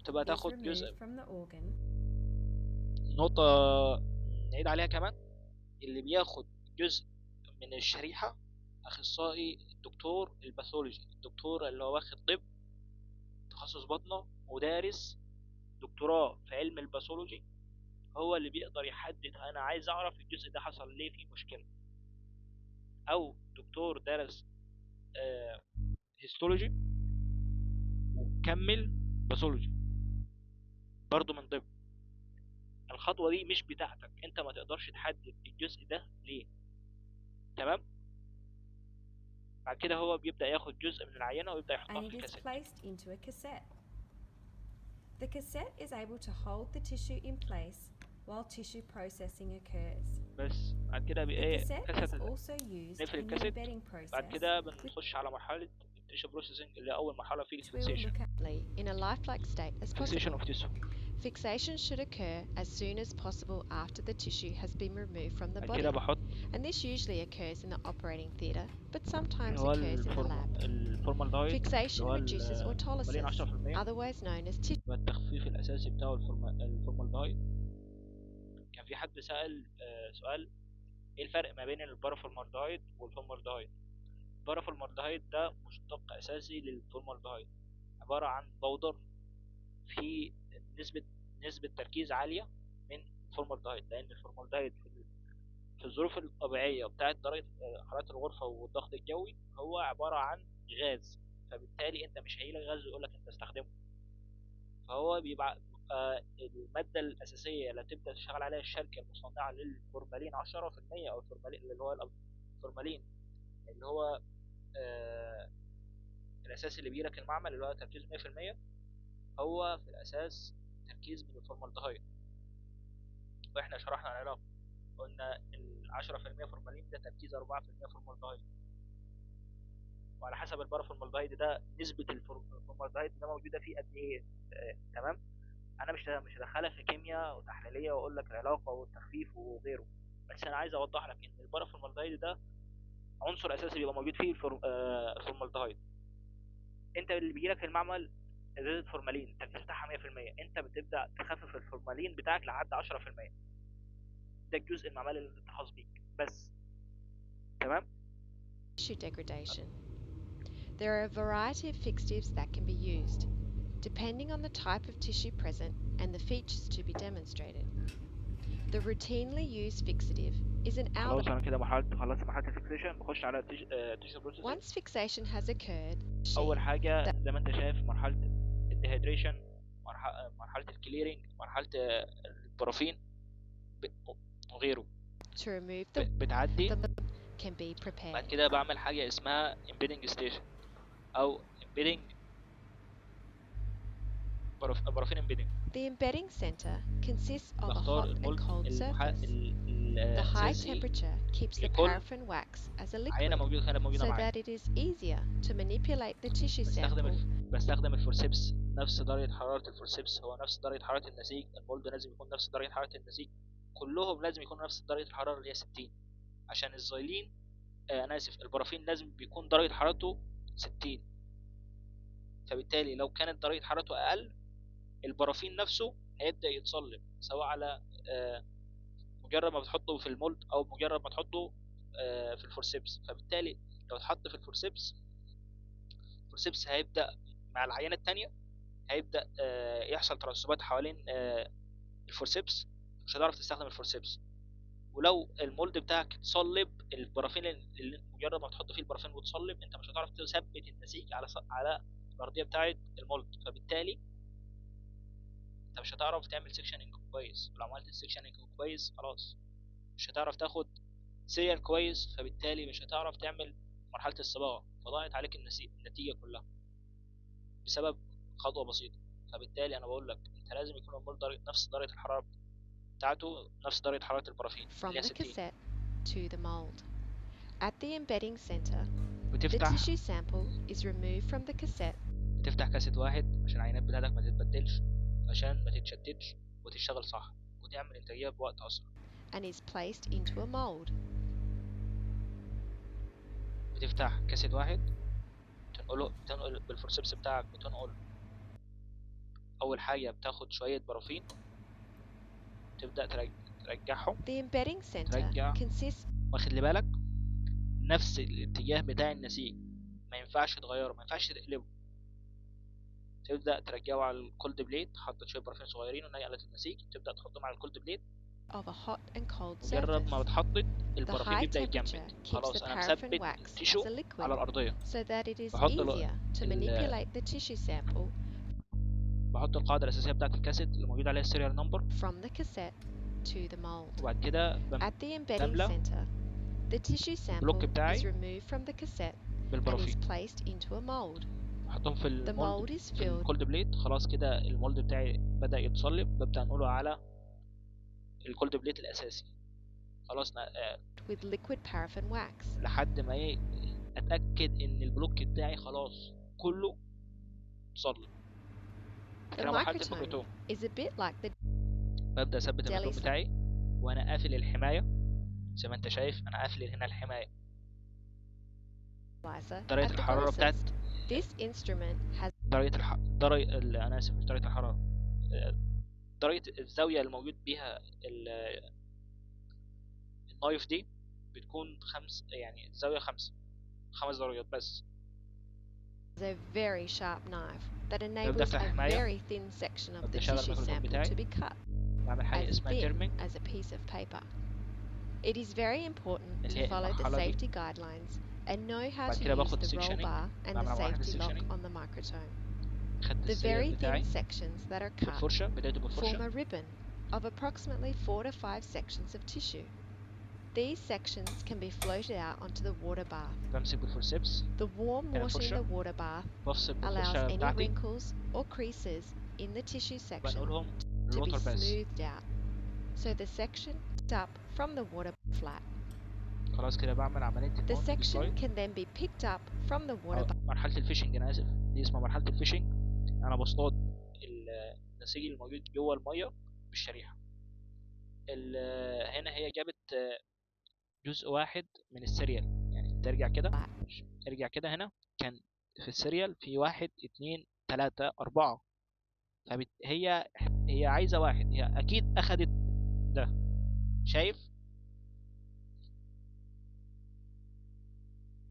تبقى تاخد جزء. نقطه نعيد عليها كمان، اللي بياخد جزء من الشريحه اخصائي الدكتور الباثولوجي، الدكتور اللي هو واخد طب تخصص بطنه ودارس دكتوراه في علم الباثولوجي، هو اللي بيقدر يحدد انا عايز اعرف الجزء ده حصل ليه فيه مشكله. او دكتور درس هيستولوجي وكمل باثولوجي برضو من ضمن. الخطوه دي مش بتاعتك انت، ما تقدرش تحدد الجزء ده ليه تمام. بعد كده هو بيبدا ياخد جزء من العينه ويبدا يحطها في الكاسيت. The cassette is able to hold the tissue in place while tissue processing occurs. بس بعد كده The ايه cassette is كاسيت also used نقفل in the الكاسيت. embedding بعد process, كده بنخش على مرحله التيشو بروسيسنج اللي اول مرحله فيه which we will الفيكسيشن. look at. in a lifelike state as فيكسيشن possible. اوف تيشو. Fixation should occur as soon as possible after the tissue has been removed from the بعد body, كده بحط and this usually occurs in the operating theatre, but sometimes اللي هو occurs in the lab. الفورمالدهايد اللي Fixation هو reduces مليان autolysis, 10%، otherwise known as tissue. يبقى التخفيف الاساسي بتاعه الفورمالدهايد. كان في حد سأل سؤال ايه الفرق ما بين البارافورمالدهايد والفورمالدهايد. البارافورمالدهايد ده مشتق اساسي للفورمالدهايد، عباره عن بودر في نسبه تركيز عاليه من الفورمالدهايد، لان الفورمالدهايد في الظروف الطبيعيه بتاعه درجه حراره الغرفه والضغط الجوي هو عباره عن غاز، فبالتالي انت مش هيجيلك غاز يقول لك انت استخدمه، فهو بيبقى المادة الأساسية اللي تبدأ تشتغل عليها الشركة المصنعة للفورمالين 10% أو الفورمالين اللي هو الفورمالين اللي هو الأساس اللي بيجيلك المعمل اللي هو تركيزه 100%، هو في الأساس تركيز من الفورمالدهيد. وإحنا شرحنا العلاقة، قلنا 10% فورمالين ده تركيز 4% فورمالدهيد، وعلى حسب البارافورمالدهيد ده نسبة الفورمالدهيد ده موجودة فيه قد إيه. تمام. أنا مش هدخلها في كيمياء وتحليلية وأقول لك العلاقة والتخفيف وغيره، بس أنا عايز أوضح لك إن البارافورمالدهيد ده عنصر أساسي بيبقى موجود فيه الفورمالدهيد. أنت اللي بيجيلك المعمل ازازة فورمالين التركيز بتاعها 100%، أنت بتبدأ تخفف الفورمالين بتاعك لحد 10%. ده الجزء المعملي اللي خاص بيك بس. تمام. Tissue degradation. There are a variety of fixatives that can be used, depending on the type of tissue present and the features to be demonstrated. The routinely used fixative is an خلاص aldehyde. أنا كده خلصت مرحلة الفيكسيشن، بخش على tissue processing. Once fixation has occurred, أول حاجة زي ما أنت شايف مرحلة الديهيدريشن، مرحلة الكليرنج، مرحلة البرافين وغيره to remove the بتعدي. can be بعد prepared. كده بعمل حاجة اسمها embedding station أو embedding برافين embedding. The embedding center consists of a بختار hot and المولد cold surface. The high الأساسي temperature keeps the لكل paraffin wax as a عينة liquid كانت موجودة so معايا. that it is easier to manipulate the tissue sample. بستخدم الفورسيبس نفس درجة حرارة الفورسيبس هو نفس درجة حرارة النسيج، المولد لازم يكون نفس درجة حرارة النسيج، كلهم لازم يكونوا نفس درجة الحرارة اللي هي 60. عشان الزايلين أنا آسف البرافين لازم بيكون درجة حرارته 60، فبالتالي لو كانت درجة حرارته أقل البرافين نفسه هيبدأ يتصلب، سواء على مجرد ما بتحطه في المولد أو مجرد ما تحطه في الفورسيبس. فبالتالي لو اتحط في الفورسيبس هيبدأ مع العينة التانية هيبدأ يحصل ترسبات حوالين الفورسيبس، مش هتعرف تستخدم الفورسيبس. ولو المولد بتاعك اتصلب البرافين اللي مجرد ما تحط فيه البرافين وتصلب انت مش هتعرف تثبت النسيج على الأرضية بتاعة المولد، فبالتالي انت مش هتعرف تعمل سيكشننج كويس. ولو عملت السيكشننج كويس خلاص مش هتعرف تاخد سيريال كويس، فبالتالي مش هتعرف تعمل مرحلة الصباغة، فضاعت عليك النتيجة كلها بسبب خطوة بسيطة. فبالتالي انا بقول لك انت لازم يكون المولد نفس درجة الحرارة بتاعته نفس درجة حرارة البرافين From اللي هي the 60. cassette to the mold. At the embedding center, the بتفتح tissue sample is removed from the cassette بتفتح كاسيت واحد عشان العينات بتاعتك ما تتبدلش، عشان ما تتشتتش وتشتغل صح وتعمل انتاجية بوقت اسرع. and is placed into a mold. بتفتح كاسيت واحد بتنقل بالفورسيبس بتاعك، بتنقل اول حاجة بتاخد شوية برافين تبدأ ترجعهم. The embedding center ترجع consists واخد لي بالك نفس الاتجاه بتاع النسيج، ما ينفعش تغيره، ما ينفعش تقلبه. تبدأ ترجعه على الكولد بليت، حطيت شوية برافين صغيرين ونقلت النسيج، تبدأ تحطهم على الكولد بليت. of a hot and cold مجرد ما surface. بتحطت The البرافين high بيبدأ temperature يتجمد، keeps خلاص the انا paraffin مثبت wax as التيشو a liquid على الأرضية. so that it is بحط easier to manipulate the tissue sample بحط القاعدة الأساسية بتاعت الكاسيت اللي موجود عليها السيريال نمبر، from the cassette to the mold. وبعد كده At the embedding بملى center, the tissue sample البلوك is بتاعي removed from the cassette and is بالبرافين، placed into a mold. بحطهم في The المولد mold is في filled الكولد بليت. خلاص كده المولد بتاعي بدأ يتصلب، ببدأ انقله على الكولد بليت الأساسي. خلاص with liquid paraffin wax. لحد ما اتأكد ان البلوك بتاعي خلاص كله اتصلب. The كده مرحلة microtome الميكروتوم. is a bit like the ببدأ اثبت الميكروتوم Jelly بتاعي وانا قافل الحماية زي ما انت شايف، انا قافل هنا الحماية. slicer درجة at the الحرارة ulcers. بتاعت This instrument has انا اسف مش درجة الحرارة، درجة الزاوية اللي موجود بيها النايف دي بتكون يعني الزاوية 5 درجات بس. a very sharp knife that enables أفتح a الحماية، very thin section of أبدأ the أشغل tissue الميكروتوم sample بتاعي، to be cut بعمل حاجة as اسمها thin تيرمينج as a piece of paper. It is very important اللي to هي follow the المرحلة دي. safety guidelines and know how بعد to كده use باخد the roll sectioning، bar and the بعمل مرحلة safety lock sectioning. on the microtome. خدت The السيريال very thin بتاعي sections that are cut بالفرشة، بدايته form بالفرشة. a ribbon of approximately 4 to 5 sections of tissue. These sections can be floated out onto the water bath. بمسك بالفورسيبس، The warm كان water in الفرشة the water bath بفصل allows بالفرشة any بتاعتي، wrinkles or creases in the tissue section بنقولهم to be الوتر باس. smoothed out, so the section picked up from the water flat. خلاص كده بعمل عملية The النوت section سلايد can then be picked up from the water أو bath مرحلة الفيشنج. أنا آسف، دي اسمها مرحلة الفيشنج. أنا بصطاد النسيج الموجود جوه المية بالشريحة. هنا هي جابت جزء واحد من السيريال، يعني ترجع كده، ارجع كده. هنا كان في السيريال في 1 2 3 4، هي عايزة واحد، هي أكيد أخدت ده. شايف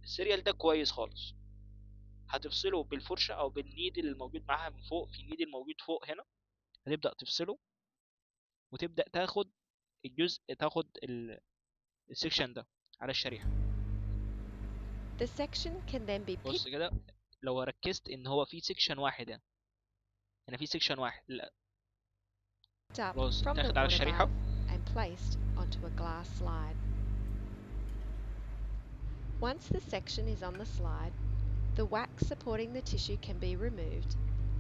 السيريال ده كويس خالص، هتفصله بالفرشة أو بالنيدل الموجود معاها من فوق. في نيدل موجود فوق هنا، هتبدأ تفصله وتبدأ تاخد الجزء، تاخد السكشن ده على الشريحة. The section can then be بص picked كده، لو ركزت ان هو في سكشن واحد هنا، هنا في سكشن واحد، لا up خلاص from the اتاخد على water الشريحة. bath and placed onto a glass slide. Once the section is on the slide, the wax supporting the tissue can be removed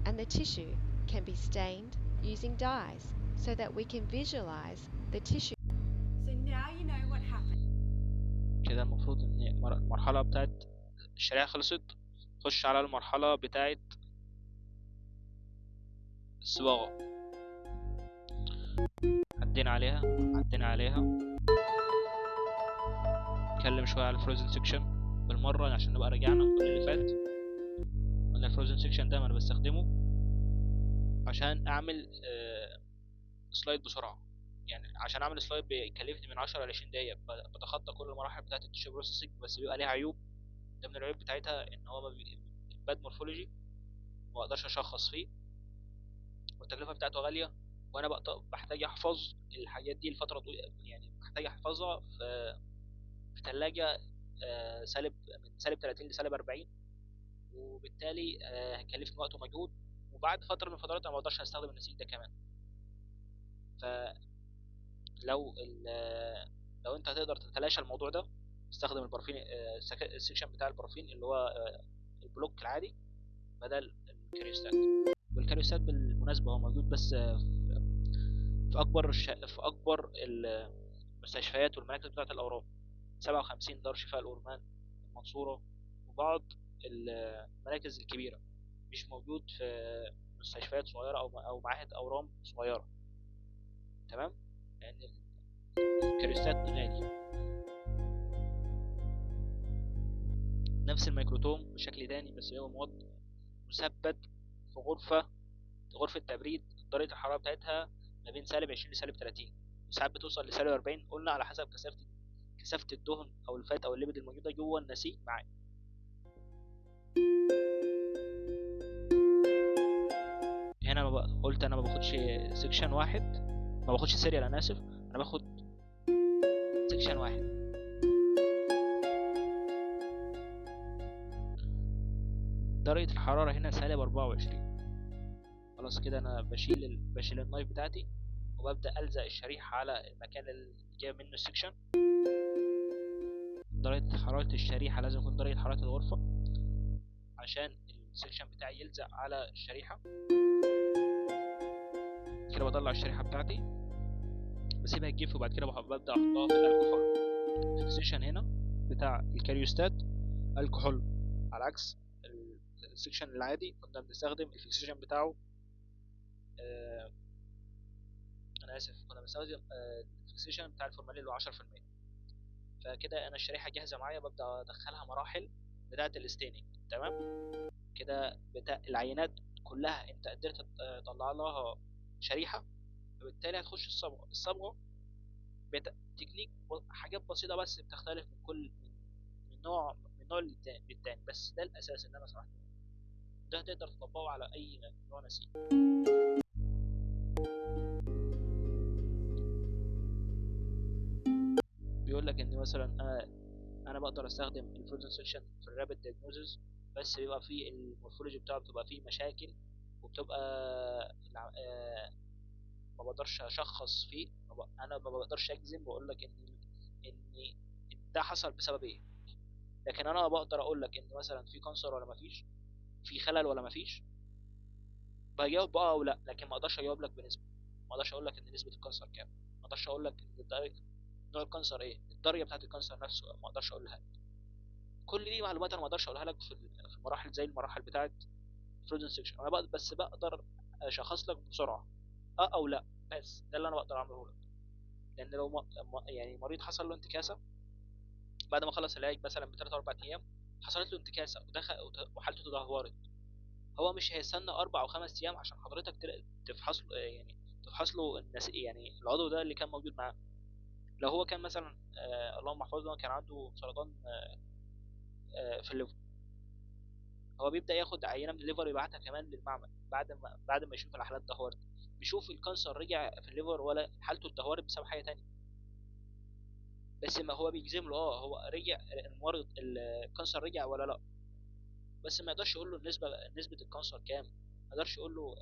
and the tissue can be stained using dyes so that we can visualize the tissue. So now you know what happened. كده المفروض ان المرحلة بتاعت الشريحة خلصت، خش على المرحلة بتاعت الصباغة. عدينا عليها. نتكلم شوية على الفروزن سيكشن بالمرة عشان نبقى رجعنا كل اللي فات. قلنا الفروزن سيكشن ده انا بستخدمه عشان اعمل سلايد بسرعة. يعني عشان اعمل سلايد بيكلفني من 10 ل 20 دقيقة، بتخطى كل المراحل بتاعت التيشو بروسيسنج، بس بيبقى ليها عيوب. ده من العيوب بتاعتها ان هو الباد مورفولوجي ما اقدرش اشخص فيه، والتكلفة بتاعته غالية، وانا بحتاج احفظ الحاجات دي لفترة طويلة. يعني بحتاج احفظها في ثلاجة من سالب 30 لسالب 40، وبالتالي هيكلفني وقت ومجهود، وبعد فترة من الفترات انا ما اقدرش استخدم النسيج ده كمان. فلو لو انت هتقدر تتلاشى الموضوع ده، استخدم البرفين، السكشن بتاع البرفين اللي هو البلوك العادي بدل الكريوستات. والكريوستات بالمناسبة هو موجود بس في اكبر المستشفيات والمراكز بتاعة الاورام. 57 دار شفاء الأورمان، المنصورة، وبعض المراكز الكبيرة. مش موجود في مستشفيات صغيرة أو معاهد أورام صغيرة. تمام، لأن الكريستات غالي. نفس الميكروتوم بشكل تاني، بس هو مواد مثبت في غرفة تبريد. درجة الحرارة بتاعتها ما بين سالب 20 لسالب 30، وساعات بتوصل لسالب 40. قلنا على حسب كثافة الدهن أو الفات أو الليبيد الموجودة جوه النسيج معاك. هنا قلت أنا ما باخدش سيكشن واحد، ما باخدش سيريال، أنا آسف، أنا باخد سيكشن واحد. درجة الحرارة هنا سالب 24. خلاص كده أنا بشيل النايف بتاعتي، وببدأ ألزق الشريحة على المكان اللي جاي منه السكشن. درجة حرارة الشريحة لازم يكون درجة حرارة الغرفة عشان السكشن بتاعي يلزق على الشريحة. كده بطلع الشريحة بتاعتي، بسيبها تجف، وبعد كده ببدأ أحطها في الكحول. الفيكسيشن هنا بتاع الكاريوستات الكحول، على عكس السكشن العادي كنا بنستخدم الفيكسيشن بتاعه انا اسف، كنا بنستخدم الفيكسيشن بتاع الفورمالين اللي هو 10%. فكده انا الشريحه جاهزه معايا، ببدا ادخلها مراحل بتاعه الستيننج. تمام كده، العينات كلها انت قدرت تطلع لها شريحه، فبالتالي هتخش الصبغه تكنيك، حاجات بسيطه بس بتختلف من نوع للتاني، بس ده الاساس اللي انا شرحته. ده تقدر تطبقه على اي نوع نسيج. بيقول لك ان مثلا انا بقدر استخدم الفروزن سيكشن في الرابid دايجنوزز، بس بيبقى فيه المورفولوجي بتاعه بتبقى فيه مشاكل وبتبقى ما بقدرش اشخص فيه، انا ما بقدرش اجزم واقول لك ان ده حصل بسبب ايه. لكن انا بقدر اقول لك ان مثلا في كانسر ولا مفيش، في خلل ولا مفيش، بجاوب اه او لا. لكن ما اقدرش اجاوب لك بنسبه، ما اقدرش اقول لك ان نسبه الكانسر كام، ما اقدرش اقول لك ان نوع الكانسر ايه، الدرجه بتاعه الكانسر نفسه ما اقدرش اقولها لك. كل دي معلومات انا ما اقدرش اقولها لك في المراحل زي المراحل بتاعه فروزن سيكشن. انا بس بقدر اشخص لك بسرعه اه او لا، بس ده اللي انا بقدر اعمله لك. لان لو يعني مريض حصل له انتكاسه بعد ما خلص العلاج مثلا ب 3 4 ايام، حصلت له انتكاسه ودخل وحالته تدهورت، هو مش هيستنى 4 أو 5 ايام عشان حضرتك تفحص له، يعني تفحص له يعني العضو ده اللي كان موجود معاه. لو هو كان مثلا اللهم احفظه كان عنده سرطان في الليفر، هو بيبدا ياخد عينه من الليفر يبعتها كمان للمعمل بعد ما يشوف الحالات دهورت، بيشوف الكانسر رجع في الليفر ولا حالته اتدهورت بسبب حاجه تانية. بس ما هو بيجزم له هو رجع المرض الكانسر رجع ولا لا، بس ما يقدرش يقول له نسبه الكانسر كام، ما يقدرش يقول له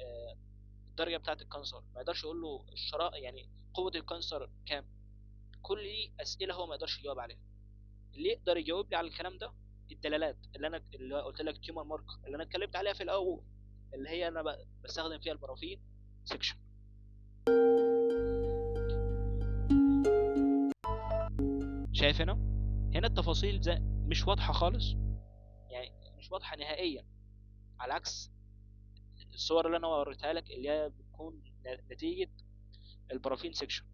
الدرجه بتاعه الكانسر، ما يقدرش يقول له يعني قوه الكانسر كام. كل دي اسئله هو ما يقدرش يجاوب عليها. اللي يقدر يجاوب لي على الكلام ده الدلالات اللي قلت لك تيومر ماركر اللي انا اتكلمت عليها في الاول، اللي هي انا بستخدم فيها البرافين سيكشن. شايف هنا التفاصيل زي مش واضحه خالص، يعني مش واضحه نهائيا، على عكس الصور اللي انا وريتها لك اللي هي بتكون نتيجه البرافين سيكشن.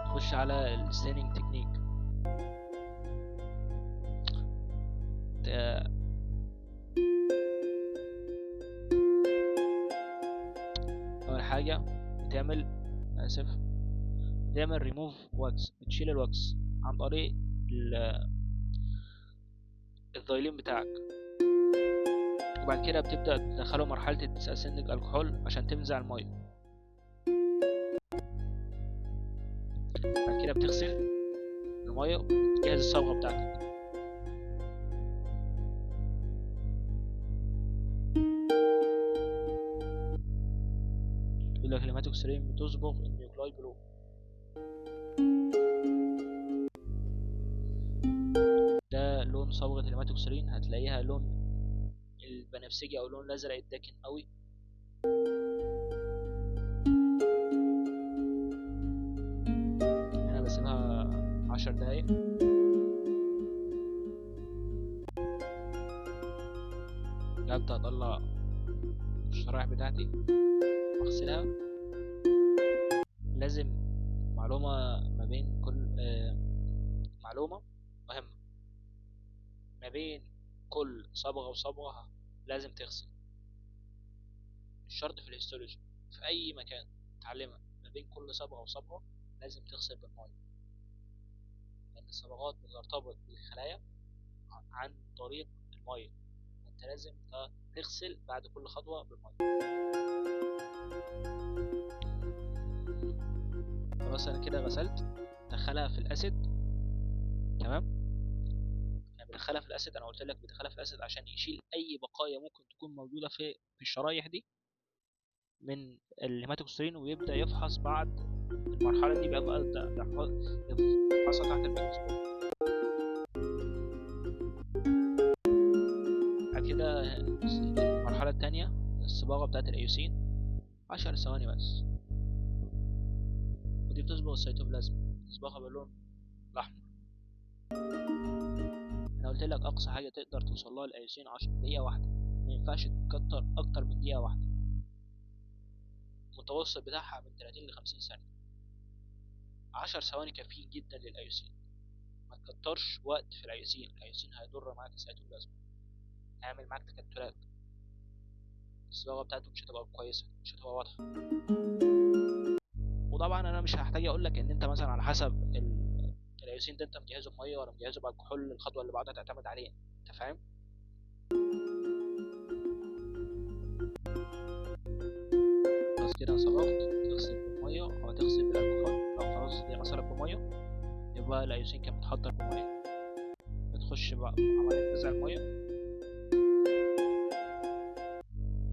نخش على الستيننج تكنيك. اول حاجه بتعمل ريموف واكس، بتشيل الواكس عن طريق الذايلين بتاعك، وبعد كده بتبدا تدخله مرحله الديساسندج الكحول عشان تنزع الميه. بعد كده بتغسل الميه وتجهز الصبغه بتاعتك. يقول لك الهيماتوكسرين بتصبغ النيوكلاي بلو. ده لون صبغة الهيماتوكسرين، هتلاقيها لون البنفسجي او لون الازرق الداكن قوي. انا بسيبها 10 دقايق. ابدا اطلع الشرايح بتاعتي واغسلها. لازم معلومة ما بين كل معلومة مهمة، ما بين كل صبغة وصبغة لازم تغسل. مش شرط في الهيستولوجي، في أي مكان تتعلمها، ما بين كل صبغة وصبغة لازم تغسل بالمية، لأن الصبغات بترتبط بالخلايا عن طريق المية، أنت لازم تغسل بعد كل خطوة بالمية. خلاص أنا كده غسلت، دخلها في الأسيد. تمام، بدخلها في الاسيد. انا قلت لك بدخلها في الاسيد عشان يشيل اي بقايا ممكن تكون موجوده في الشرايح دي من الهيماتوكسرين، ويبدا يفحص بعد المرحله دي بقى يفحصها تحت الميكروسكوب. بعد كده المرحله الثانيه الصباغه بتاعت الايوسين 10 ثواني بس، ودي بتصبغ السيتوبلازم، تصبغها باللون الاحمر. انا قلت لك اقصى حاجه تقدر توصل لها الايوسين 10 دقيقه واحده، ما ينفعش تكتر اكتر من دقيقه واحده. المتوسط بتاعها من 30 ل 50 ثانيه. 10 ثواني كافيين جدا للايوسين، ما تكترش وقت في الايوسين. الايوسين هيضر معاك السيتوبلازم، هيعمل معاك تكتلات، الصباغه بتاعته مش هتبقى كويسه، مش هتبقى واضحه. وطبعا انا مش هحتاج اقول لك ان انت مثلا على حسب الايوسين ده انت مجهزه بميه ولا مجهزه بالكحول، الخطوه اللي بعدها تعتمد عليه، انت فاهم؟ خلاص كده صبغت، تغسل بالميه او تغسل بالكحول. لو خلاص دي غسلت بميه يبقى الايوسين كان متحضر بميه. تخش بقى عملية نزع المية،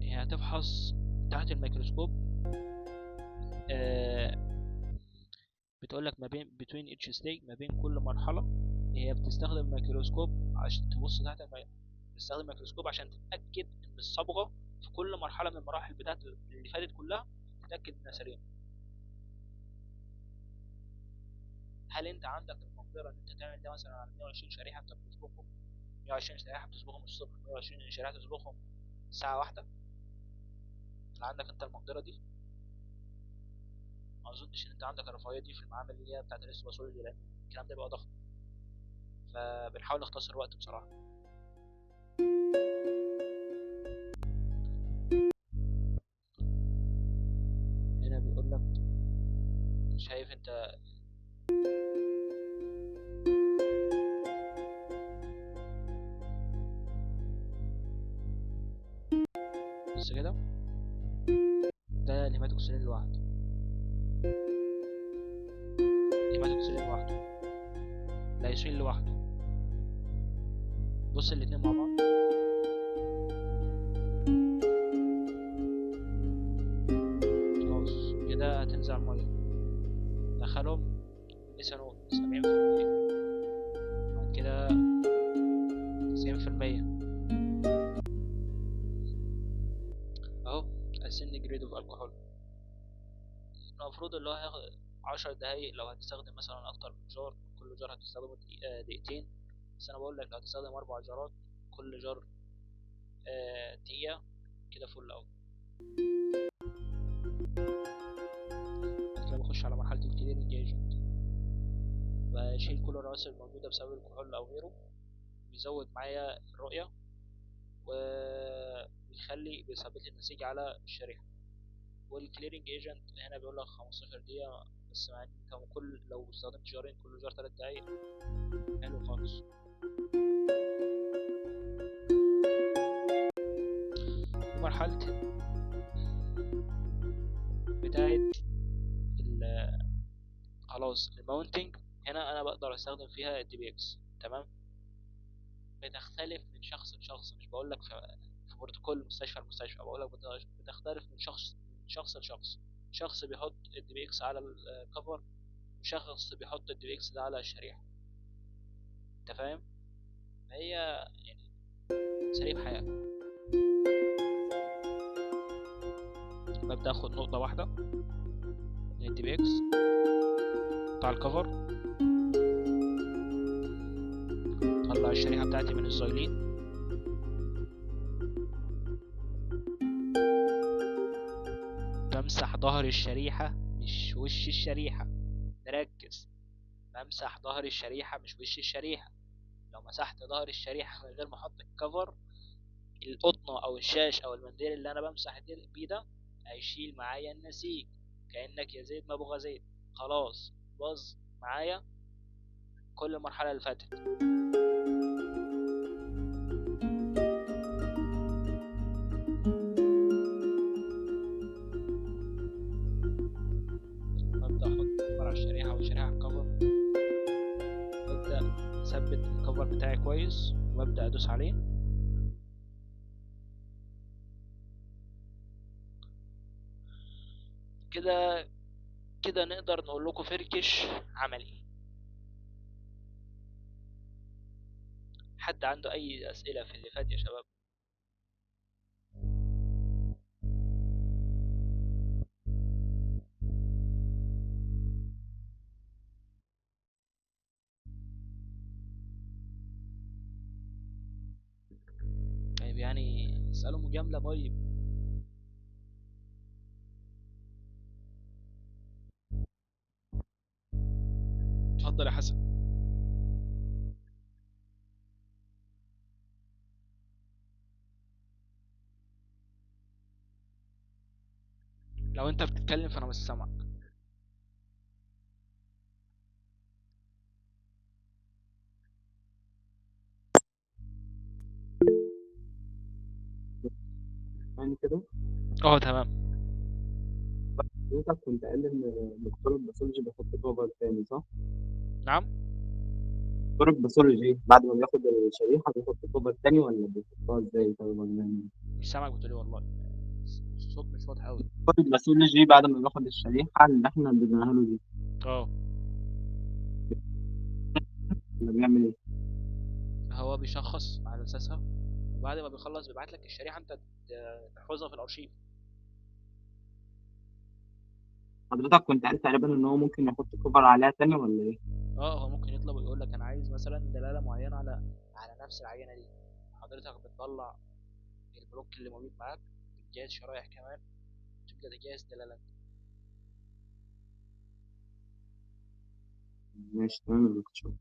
هي هتفحص تحت الميكروسكوب. بتقولك ما بين between each stage، ما بين كل مرحلة. هي بتستخدم ميكروسكوب عشان تبص تحت بتستخدم ميكروسكوب عشان تتأكد إن الصبغة في كل مرحلة من المراحل بتاعت اللي فاتت كلها، تتأكد إنها سليمة. هل أنت عندك المقدرة إن أنت تعمل ده مثلا على 120 شريحة أنت بتصبغهم؟ 120 شريحة بتصبغهم الصبح، 120 شريحة تصبغهم ساعة واحدة؟ هل عندك أنت المقدرة دي؟ ما أظنش إن أنت عندك الرفاهية دي في المعامل اللي هي بتاعت الاسباسولوجي، لأن الكلام ده بيبقى ضغط، فبنحاول نختصر وقت بصراحة. هنا بيقول لك شايف انت بص كده، ده الهيماتوكسيلين لوحده، الهيماتوكسيلين لوحده، اللايسين لوحده. بص الاتنين مع بعض، خلاص كده هتنزع المية. دخلهم ايثانول 70%، بعد كده 90%. اهو ascending grade of alcohol. المفروض اللي هو هياخد 10 دقايق لو هتستخدم مثلا اكتر من جار، كل جار هتستخدمه دقيقتين، بس انا بقول لك لو هتستخدم 4 جارات كل جار دقيقة كده فل اوي. بعد كده بخش على مرحلة الكليرنج ايجنت، بشيل كل الرواسب الموجودة بسبب الكحول او غيره، بيزود معايا الرؤية وبيخلي بيثبت لي النسيج على الشريحة. والكليرنج ايجنت هنا بيقول لك 15 دقيقة، بس مع انت لو استخدمت جارين كل جار 3 دقايق حلو خالص. مرحلة بتاعت خلاص الماونتنج، هنا انا بقدر استخدم فيها الدي بي اكس. تمام، بتختلف من شخص لشخص، مش بقول لك في بروتوكول مستشفى لمستشفى، بقول لك بتختلف من شخص لشخص. شخص بيحط الدي بي اكس على الكفر، وشخص بيحط الدي بي اكس ده على الشريحة. انت فاهم؟ هي يعني سليم حياة. ببدأ اخد نقطة واحدة من الدي بي اكس بتاع الكفر، طلع الشريحة بتاعتي من الزايلين، بمسح ظهر الشريحة مش وش الشريحة، نركز، بمسح ظهر الشريحة مش وش الشريحة. لو مسحت ظهر الشريحة من غير ما احط الكفر، القطنة او الشاش او المنديل اللي انا بمسح بيه ده هيشيل معايا النسيج، كأنك يا زيت ما بغى زيت. خلاص باظ معايا كل المرحلة اللي فاتت. ببدأ احط الكفر على الشريحة والشريحة على الكفر، ببدأ اثبت الكفر بتاعي كويس وابدأ ادوس عليه. كده نقدر نقول لكم فركش عملي. حد عنده اي اسئلة في اللي فات يا شباب؟ طيب يعني اسألوا مجاملة. طيب اتفضل يا حسن. لو انت بتتكلم فانا مش سامعك. يعني كده اه تمام. حضرتك كنت قايل ان دكتور الباثولوجي بيحط كفر تاني صح؟ نعم. دكتور الباثولوجي بعد ما بياخد الشريحة بياخد الكوبا التاني ولا بيحطها ازاي طيب ولا بيعمل ايه؟ مش سامعك بتقول ايه والله، الصوت مش واضح قوي. دكتور الباثولوجي بعد ما بياخد الشريحة اللي احنا اديناها له دي اه ولا بيعمل ايه؟ هو بيشخص على اساسها، وبعد ما بيخلص بيبعت لك الشريحه انت تحفظها في الارشيف. حضرتك كنت قايل تقريبا ان هو ممكن يحط كوفر عليها تاني ولا ايه؟ اه هو ممكن يطلب ويقول لك انا عايز مثلا دلاله معينه على نفس العينه دي. حضرتك بتطلع البلوك اللي موجود معاك، بتجهز شرايح كمان، تبدا تجهز دلاله. ماشي تمام يا دكتور.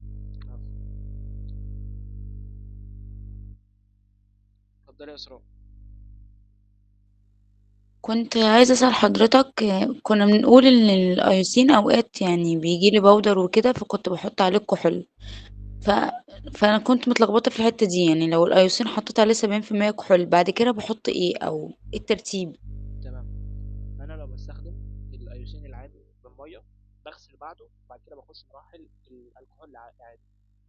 اتفضل يا اسراء. كنت عايزة أسأل حضرتك، كنا بنقول إن الأيوسين أوقات يعني بيجيلي بودر وكده فكنت بحط عليه كحول. ف... فأنا كنت متلخبطة في الحتة دي، يعني لو الأيوسين حطيت عليه 70% كحول بعد كده بحط ايه أو ايه الترتيب؟ تمام. انا لو بستخدم الايوسين العادي بالميه بغسل بعده، وبعد كده بخش مراحل الكحول العادي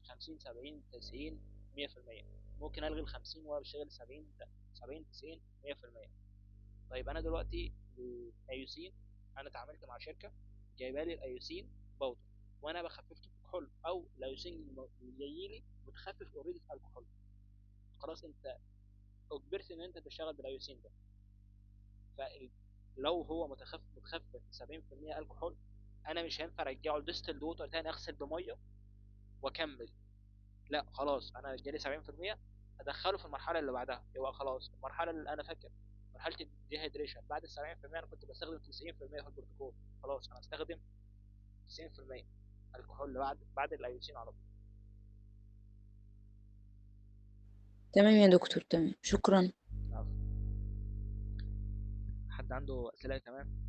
50 70 90 100%. ممكن الغي ال 50 واشتغل 70 70 90 100%. طيب انا دلوقتي الايوسين، انا اتعاملت مع شركه جايبه لي الايوسين باودر، وانا بخففته بكحول، او الايوسين اللي جاي لي متخفف اوريدي في الكحول. خلاص انت اجبرت ان انت تشتغل بالايوسين ده. فلو هو متخفف 70% الكحول، انا مش هينفع ارجعه لديستلد ووتر تاني اغسل بميه واكمل. لا خلاص انا جالي 70%، ادخله في المرحله اللي بعدها. يبقى خلاص المرحله اللي انا فاكر مرحله الديهيدريشن بعد ال 70% انا كنت بستخدم 90% في البروتوكول، خلاص انا استخدم 90% الكحول بعد الايوسين على طول. تمام يا دكتور، تمام، شكرا. عفوا. حد عنده اسئله كمان؟